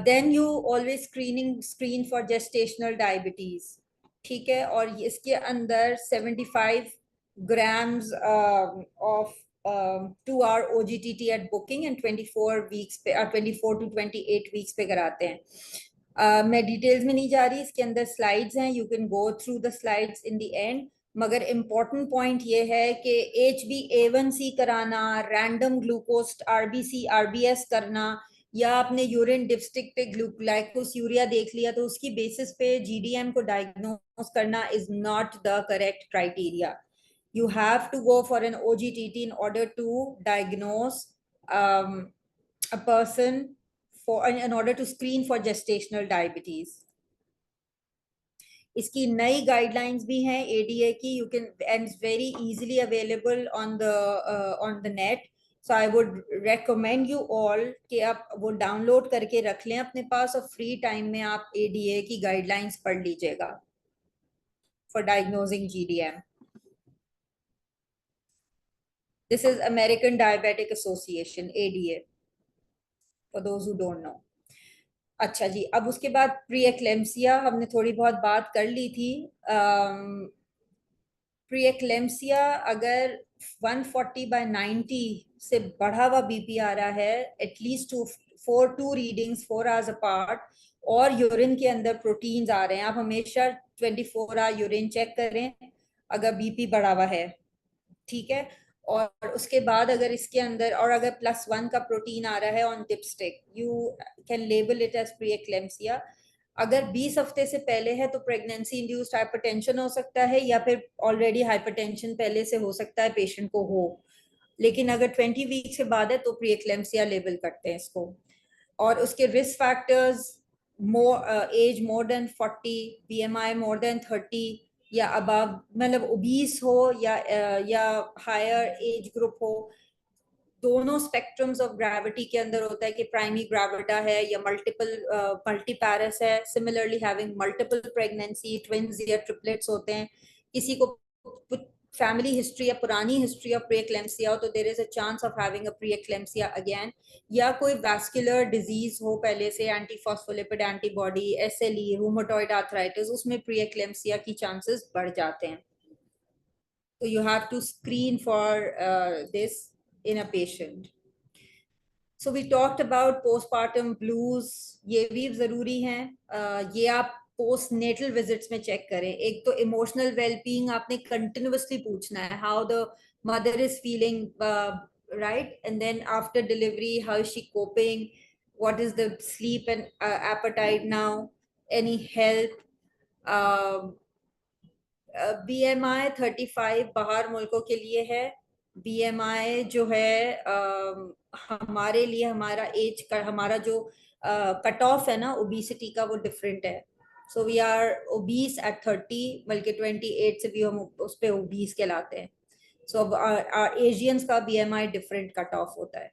Then you always screen for gestational diabetes. ठीक है, और इसके अंदर 75 grams of 2 hour OGTT at booking and 24 weeks पे 24 to 28 weeks पे कराते हैं. मैं डिटेल्स में नहीं जा रही, इसके अंदर स्लाइड्स हैं, you can go through the slides in the end. मगर इम्पॉर्टेंट पॉइंट ये है कि HbA1c कराना, रैंडम ग्लूकोज RBC RBS करना, या आपने यूरिन डिप्स्टिक पे ग्लाइकोस यूरिया देख लिया तो उसकी बेसिस पे GDM को डायग्नोस करना is not the correct criteria. You have to go for an OGTT in order to diagnose a person in order to screen for gestational diabetes. इसकी नई गाइडलाइंस भी हैं ADA की, you can, and it's very easily available on the net. So I would recommend you all कि आप वो download करके रख लें अपने पास और फ्री टाइम में आप ADA की गाइडलाइंस पढ़ लीजिएगा for diagnosing GDM. This is American Diabetic Association, ADA, for those who don't know. अच्छा जी, अब उसके बाद प्री एक्लेम्सिया हमने थोड़ी बहुत बात कर ली थी. प्री एक्लेम्सिया अगर 140/90 से बढ़ा हुआ BP आ रहा है, एटलीस्ट 2 रीडिंग्स 4 hours अपार्ट, और यूरिन के अंदर प्रोटीन्स आ रहे हैं, आप हमेशा 24 hour यूरिन चेक करें अगर BP बढ़ा हुआ है, ठीक है. और उसके बाद अगर इसके अंदर और अगर +1 का प्रोटीन आ रहा है on dipstick, you can label it as pre eclampsia. अगर 20 हफ्ते से पहले है तो प्रेगनेंसी इंड्यूस्ड हाइपरटेंशन हो सकता है, या फिर ऑलरेडी हाइपरटेंशन पहले से हो सकता है पेशेंट को हो. लेकिन अगर 20 वीक्स के बाद है तो प्री एक्लेम्सिया लेबल करते हैं इसको. और उसके risk factors, age more than 40, BMI more than 30 या अबव, मतलब ओबीस हो या हायर एज ग्रुप हो. दोनों स्पेक्ट्रम्स ऑफ ग्रेविटी के अंदर होता है कि प्राइमरी ग्रेविटा है या मल्टीपैरस है. Similarly having multiple pregnancy, twins या ट्रिपलेट्स होते हैं. किसी को फैमिली हिस्ट्री या पुरानी हिस्ट्री ऑफ प्रीएक्लेम्सिया हो तो there is a chance of having a preeclampsia again. या कोई वैस्कुलर डिजीज हो पहले से, antiphospholipid antibody, SLE, rheumatoid arthritis, उसमें प्रीएक्लेम्सिया की चांसेस बढ़ जाते हैं. तो you have to screen for this in a patient. So we talked about postpartum blues, ये भी जरूरी हैं. ये आप पोस्ट नेटल विजिट्स में चेक करें. एक तो इमोशनल वेलबींग आपने कंटिन्यूअसली पूछना है, how the mother is feeling, right, and then after delivery how is she coping, what is the sleep and appetite now, any help. BMI 35 बाहर मुल्कों के लिए है. BMI जो है हमारे लिए, हमारा एज का, हमारा जो कट ऑफ है ना ओबेसिटी का, वो डिफरेंट है. So we are obese at 30, बल्कि 28 से भी हम उस पर ओबीस कहलाते हैं. सो एशियंस का BMI डिफरेंट कट ऑफ होता है.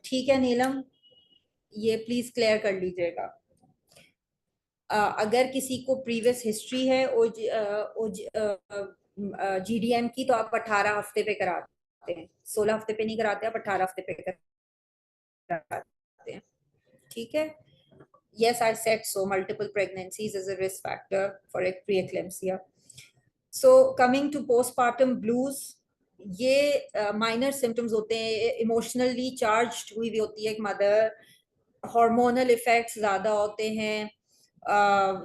ठीक है नीलम, ये प्लीज क्लियर कर लीजिएगा. अगर किसी को प्रीवियस हिस्ट्री है GDM की तो आप 18 हफ्ते पे कराते हैं, 16 हफ्ते पे नहीं कराते, आप 18 हफ्ते पे कराते हैं, ठीक है. Yes, I said so. Multiple pregnancies is a risk factor for a preeclampsia. So coming to postpartum blues, ये माइनर सिम्टम्स होते हैं. इमोशनली चार्ज्ड हुई भी होती है एक मदर, हार्मोनल इफेक्ट्स ज्यादा होते हैं,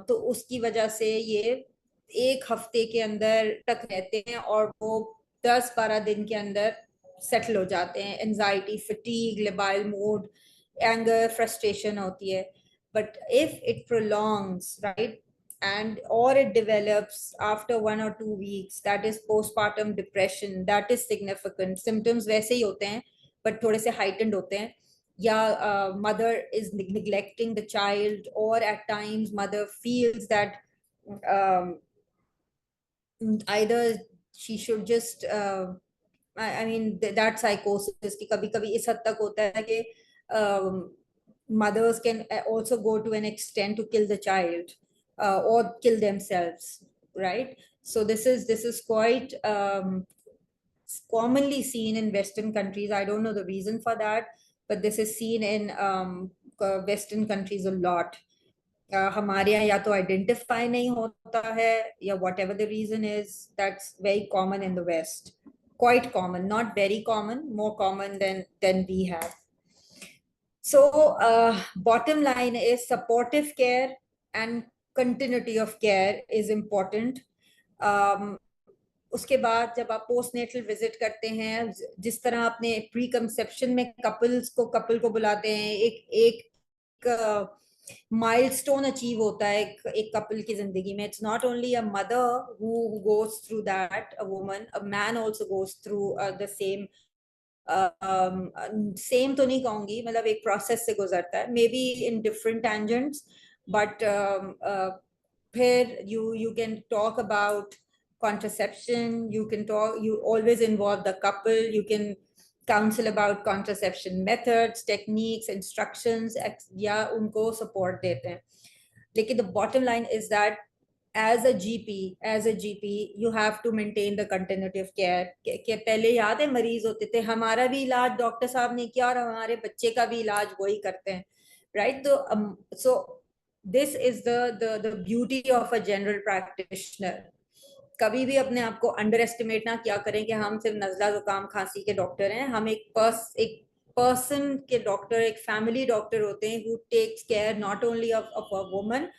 तो उसकी वजह से ये 1 हफ्ते के अंदर तक रहते हैं और वो 10-12 दिन के अंदर सेटल हो जाते हैं. Anxiety, fatigue, labile mood, anger, frustration होती है. But if it prolongs, right, and or it develops after 1 or 2 weeks, that is postpartum depression. That is significant. Symptoms वैसे ही होते हैं but थोड़े से heightened होते हैं. या mother is neglecting the child, or at times mother feels that either she should just I mean that psychosis की कभी कभी इस हद तक होता है कि mothers can also go to an extent to kill the child, or kill themselves, right? So this is quite commonly seen in Western countries. I don't know the reason for that, but this is seen in Western countries a lot. हमारे यहाँ या तो identify नहीं होता है, या whatever the reason is, that's very common in the west, quite common, not very common, more common than we have. So, bottom line is supportive care and continuity of care is important. Um, उसके बाद जब आप postnatal visit करते हैं, जिस तरह आपने pre conception में कपल को बुलाते हैं, एक एक माइलस्टोन अचीव होता है एक कपल की जिंदगी में. It's not only a mother who goes through that, a woman, a man also goes through the same. Same तो नहीं कहूंगी, मतलब एक प्रोसेस से गुजरता है, may be in different tangents, but फिर you can talk about contraception, you can talk, you always involve the couple, you can counsel about contraception methods, techniques, instructions, या उनको support देते हैं. लेकिन the bottom line is that as a GP you have to maintain the continuity of care. के पहले याद है मरीज होते थे, हमारा भी इलाज डॉक्टर साहब ने किया और हमारे बच्चे का भी इलाज वही करते हैं, राइट? तो so this is the beauty of a general practitioner. कभी भी अपने आप को अंडर एस्टिमेट ना किया करें कि हम सिर्फ नजला जुकाम खांसी के डॉक्टर हैं. हम एक पर्सन के डॉक्टर, एक फैमिली डॉक्टर होते हैं, who takes care not only of a woman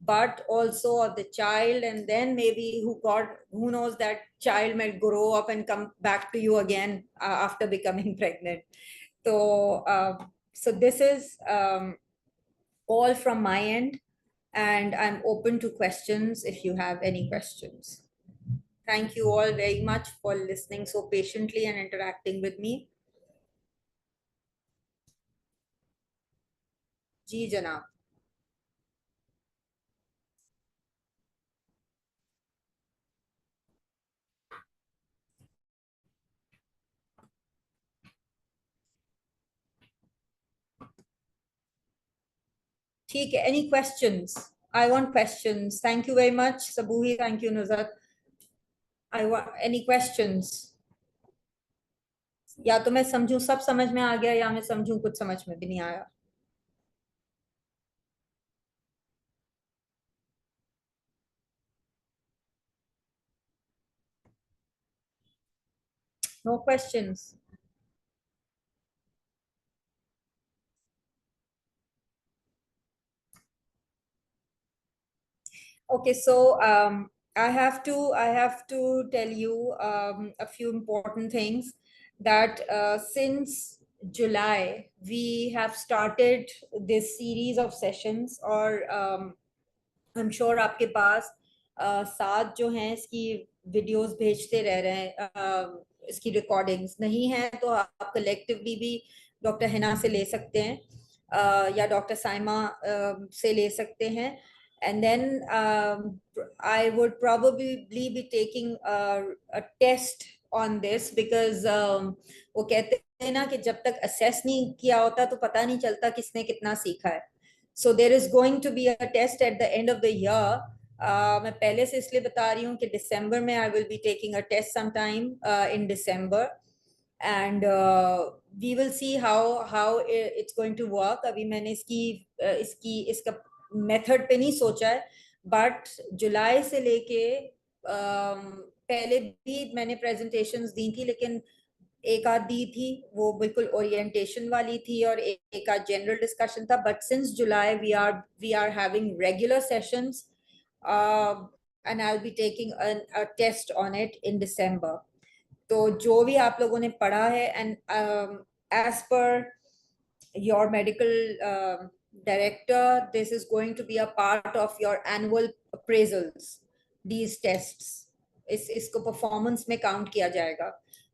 but also of the child, and then maybe who knows, that child might grow up and come back to you again after becoming pregnant. So this is all from my end, and I'm open to questions if you have any questions. Thank you all very much for listening so patiently and interacting with me. जी जनाब. ठीक है, any questions? I want questions. Thank you very much Sabuhi, thank you Nuzat. I want any questions. या तो मैं समझूं सब समझ में आ गया, या मैं समझूं कुछ समझ में भी नहीं आया. No questions. Okay, so I have to tell you a few important things, that since July we have started this series of sessions, or I'm sure आपके पास साथ जो हैं इसकी वीडियोस भेजते रह रहे हैं. इसकी रिकॉर्डिंग्स नहीं है तो आप कलेक्टिवली भी डॉक्टर हिना से ले सकते हैं, या डॉक्टर साइमा से ले सकते हैं. And then I would probably be taking a test on this, because वो कहते हैं ना कि जब तक assess नहीं किया होता तो पता नहीं चलता किसने कितना सीखा है. So there is going to be a test at the end of the year. मैं पहले से इसलिए बता रही हूँ कि दिसंबर में I will be taking a test sometime in December, and we will see how it's going to work. अभी मैंने इसका मेथड पे नहीं सोचा है, बट जुलाई से लेके पहले भी मैंने प्रेजेंटेशंस दी थी, लेकिन एक आध दी थी वो बिल्कुल ओरिएंटेशन वाली थी, और एक आध जनरल डिस्कशन था. But since July we are having regular sessions, and I will be taking a test on it in December. तो जो भी आप लोगों ने पढ़ा है, and as per your medical director, this is going to be a part of your annual appraisals, these tests. इसको performance में काउंट किया जाएगा,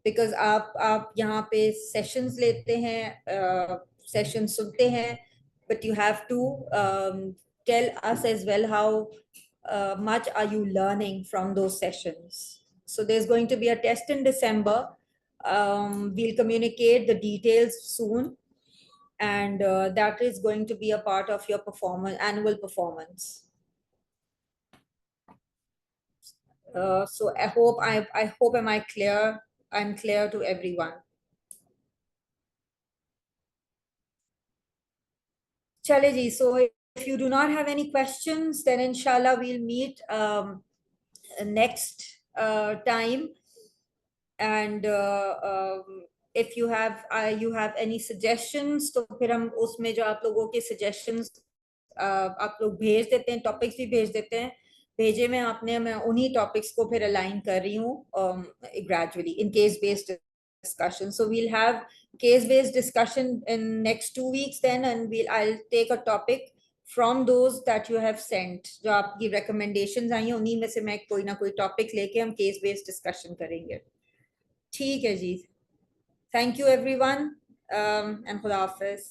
बिकॉज आप यहाँ पे सेशंस लेते हैं, सेशन सुनते हैं, but you have to tell us as well how much are you learning from those sessions. So there's going to be a test in December. We'll communicate the details soon, and that is going to be a part of your annual performance. So I hope I'm clear to everyone. चले जी, so if you do not have any questions, then inshallah we'll meet next time. And if you have any suggestions, तो फिर हम उसमें जो आप लोगों के suggestions आप लोग भेज देते हैं, topics भी भेज देते हैं, भेजे में आपने, मैं उन्हीं topics को फिर align कर रही हूँ gradually in case based discussion. So we'll have case based discussion in next 2 weeks then, and I'll take a topic from those that you have sent. जो आपकी recommendations आई हैं उन्हीं में से मैं कोई ना कोई topic लेके हम case based discussion करेंगे. ठीक है जी. Thank you everyone, and खुदा हाफिज.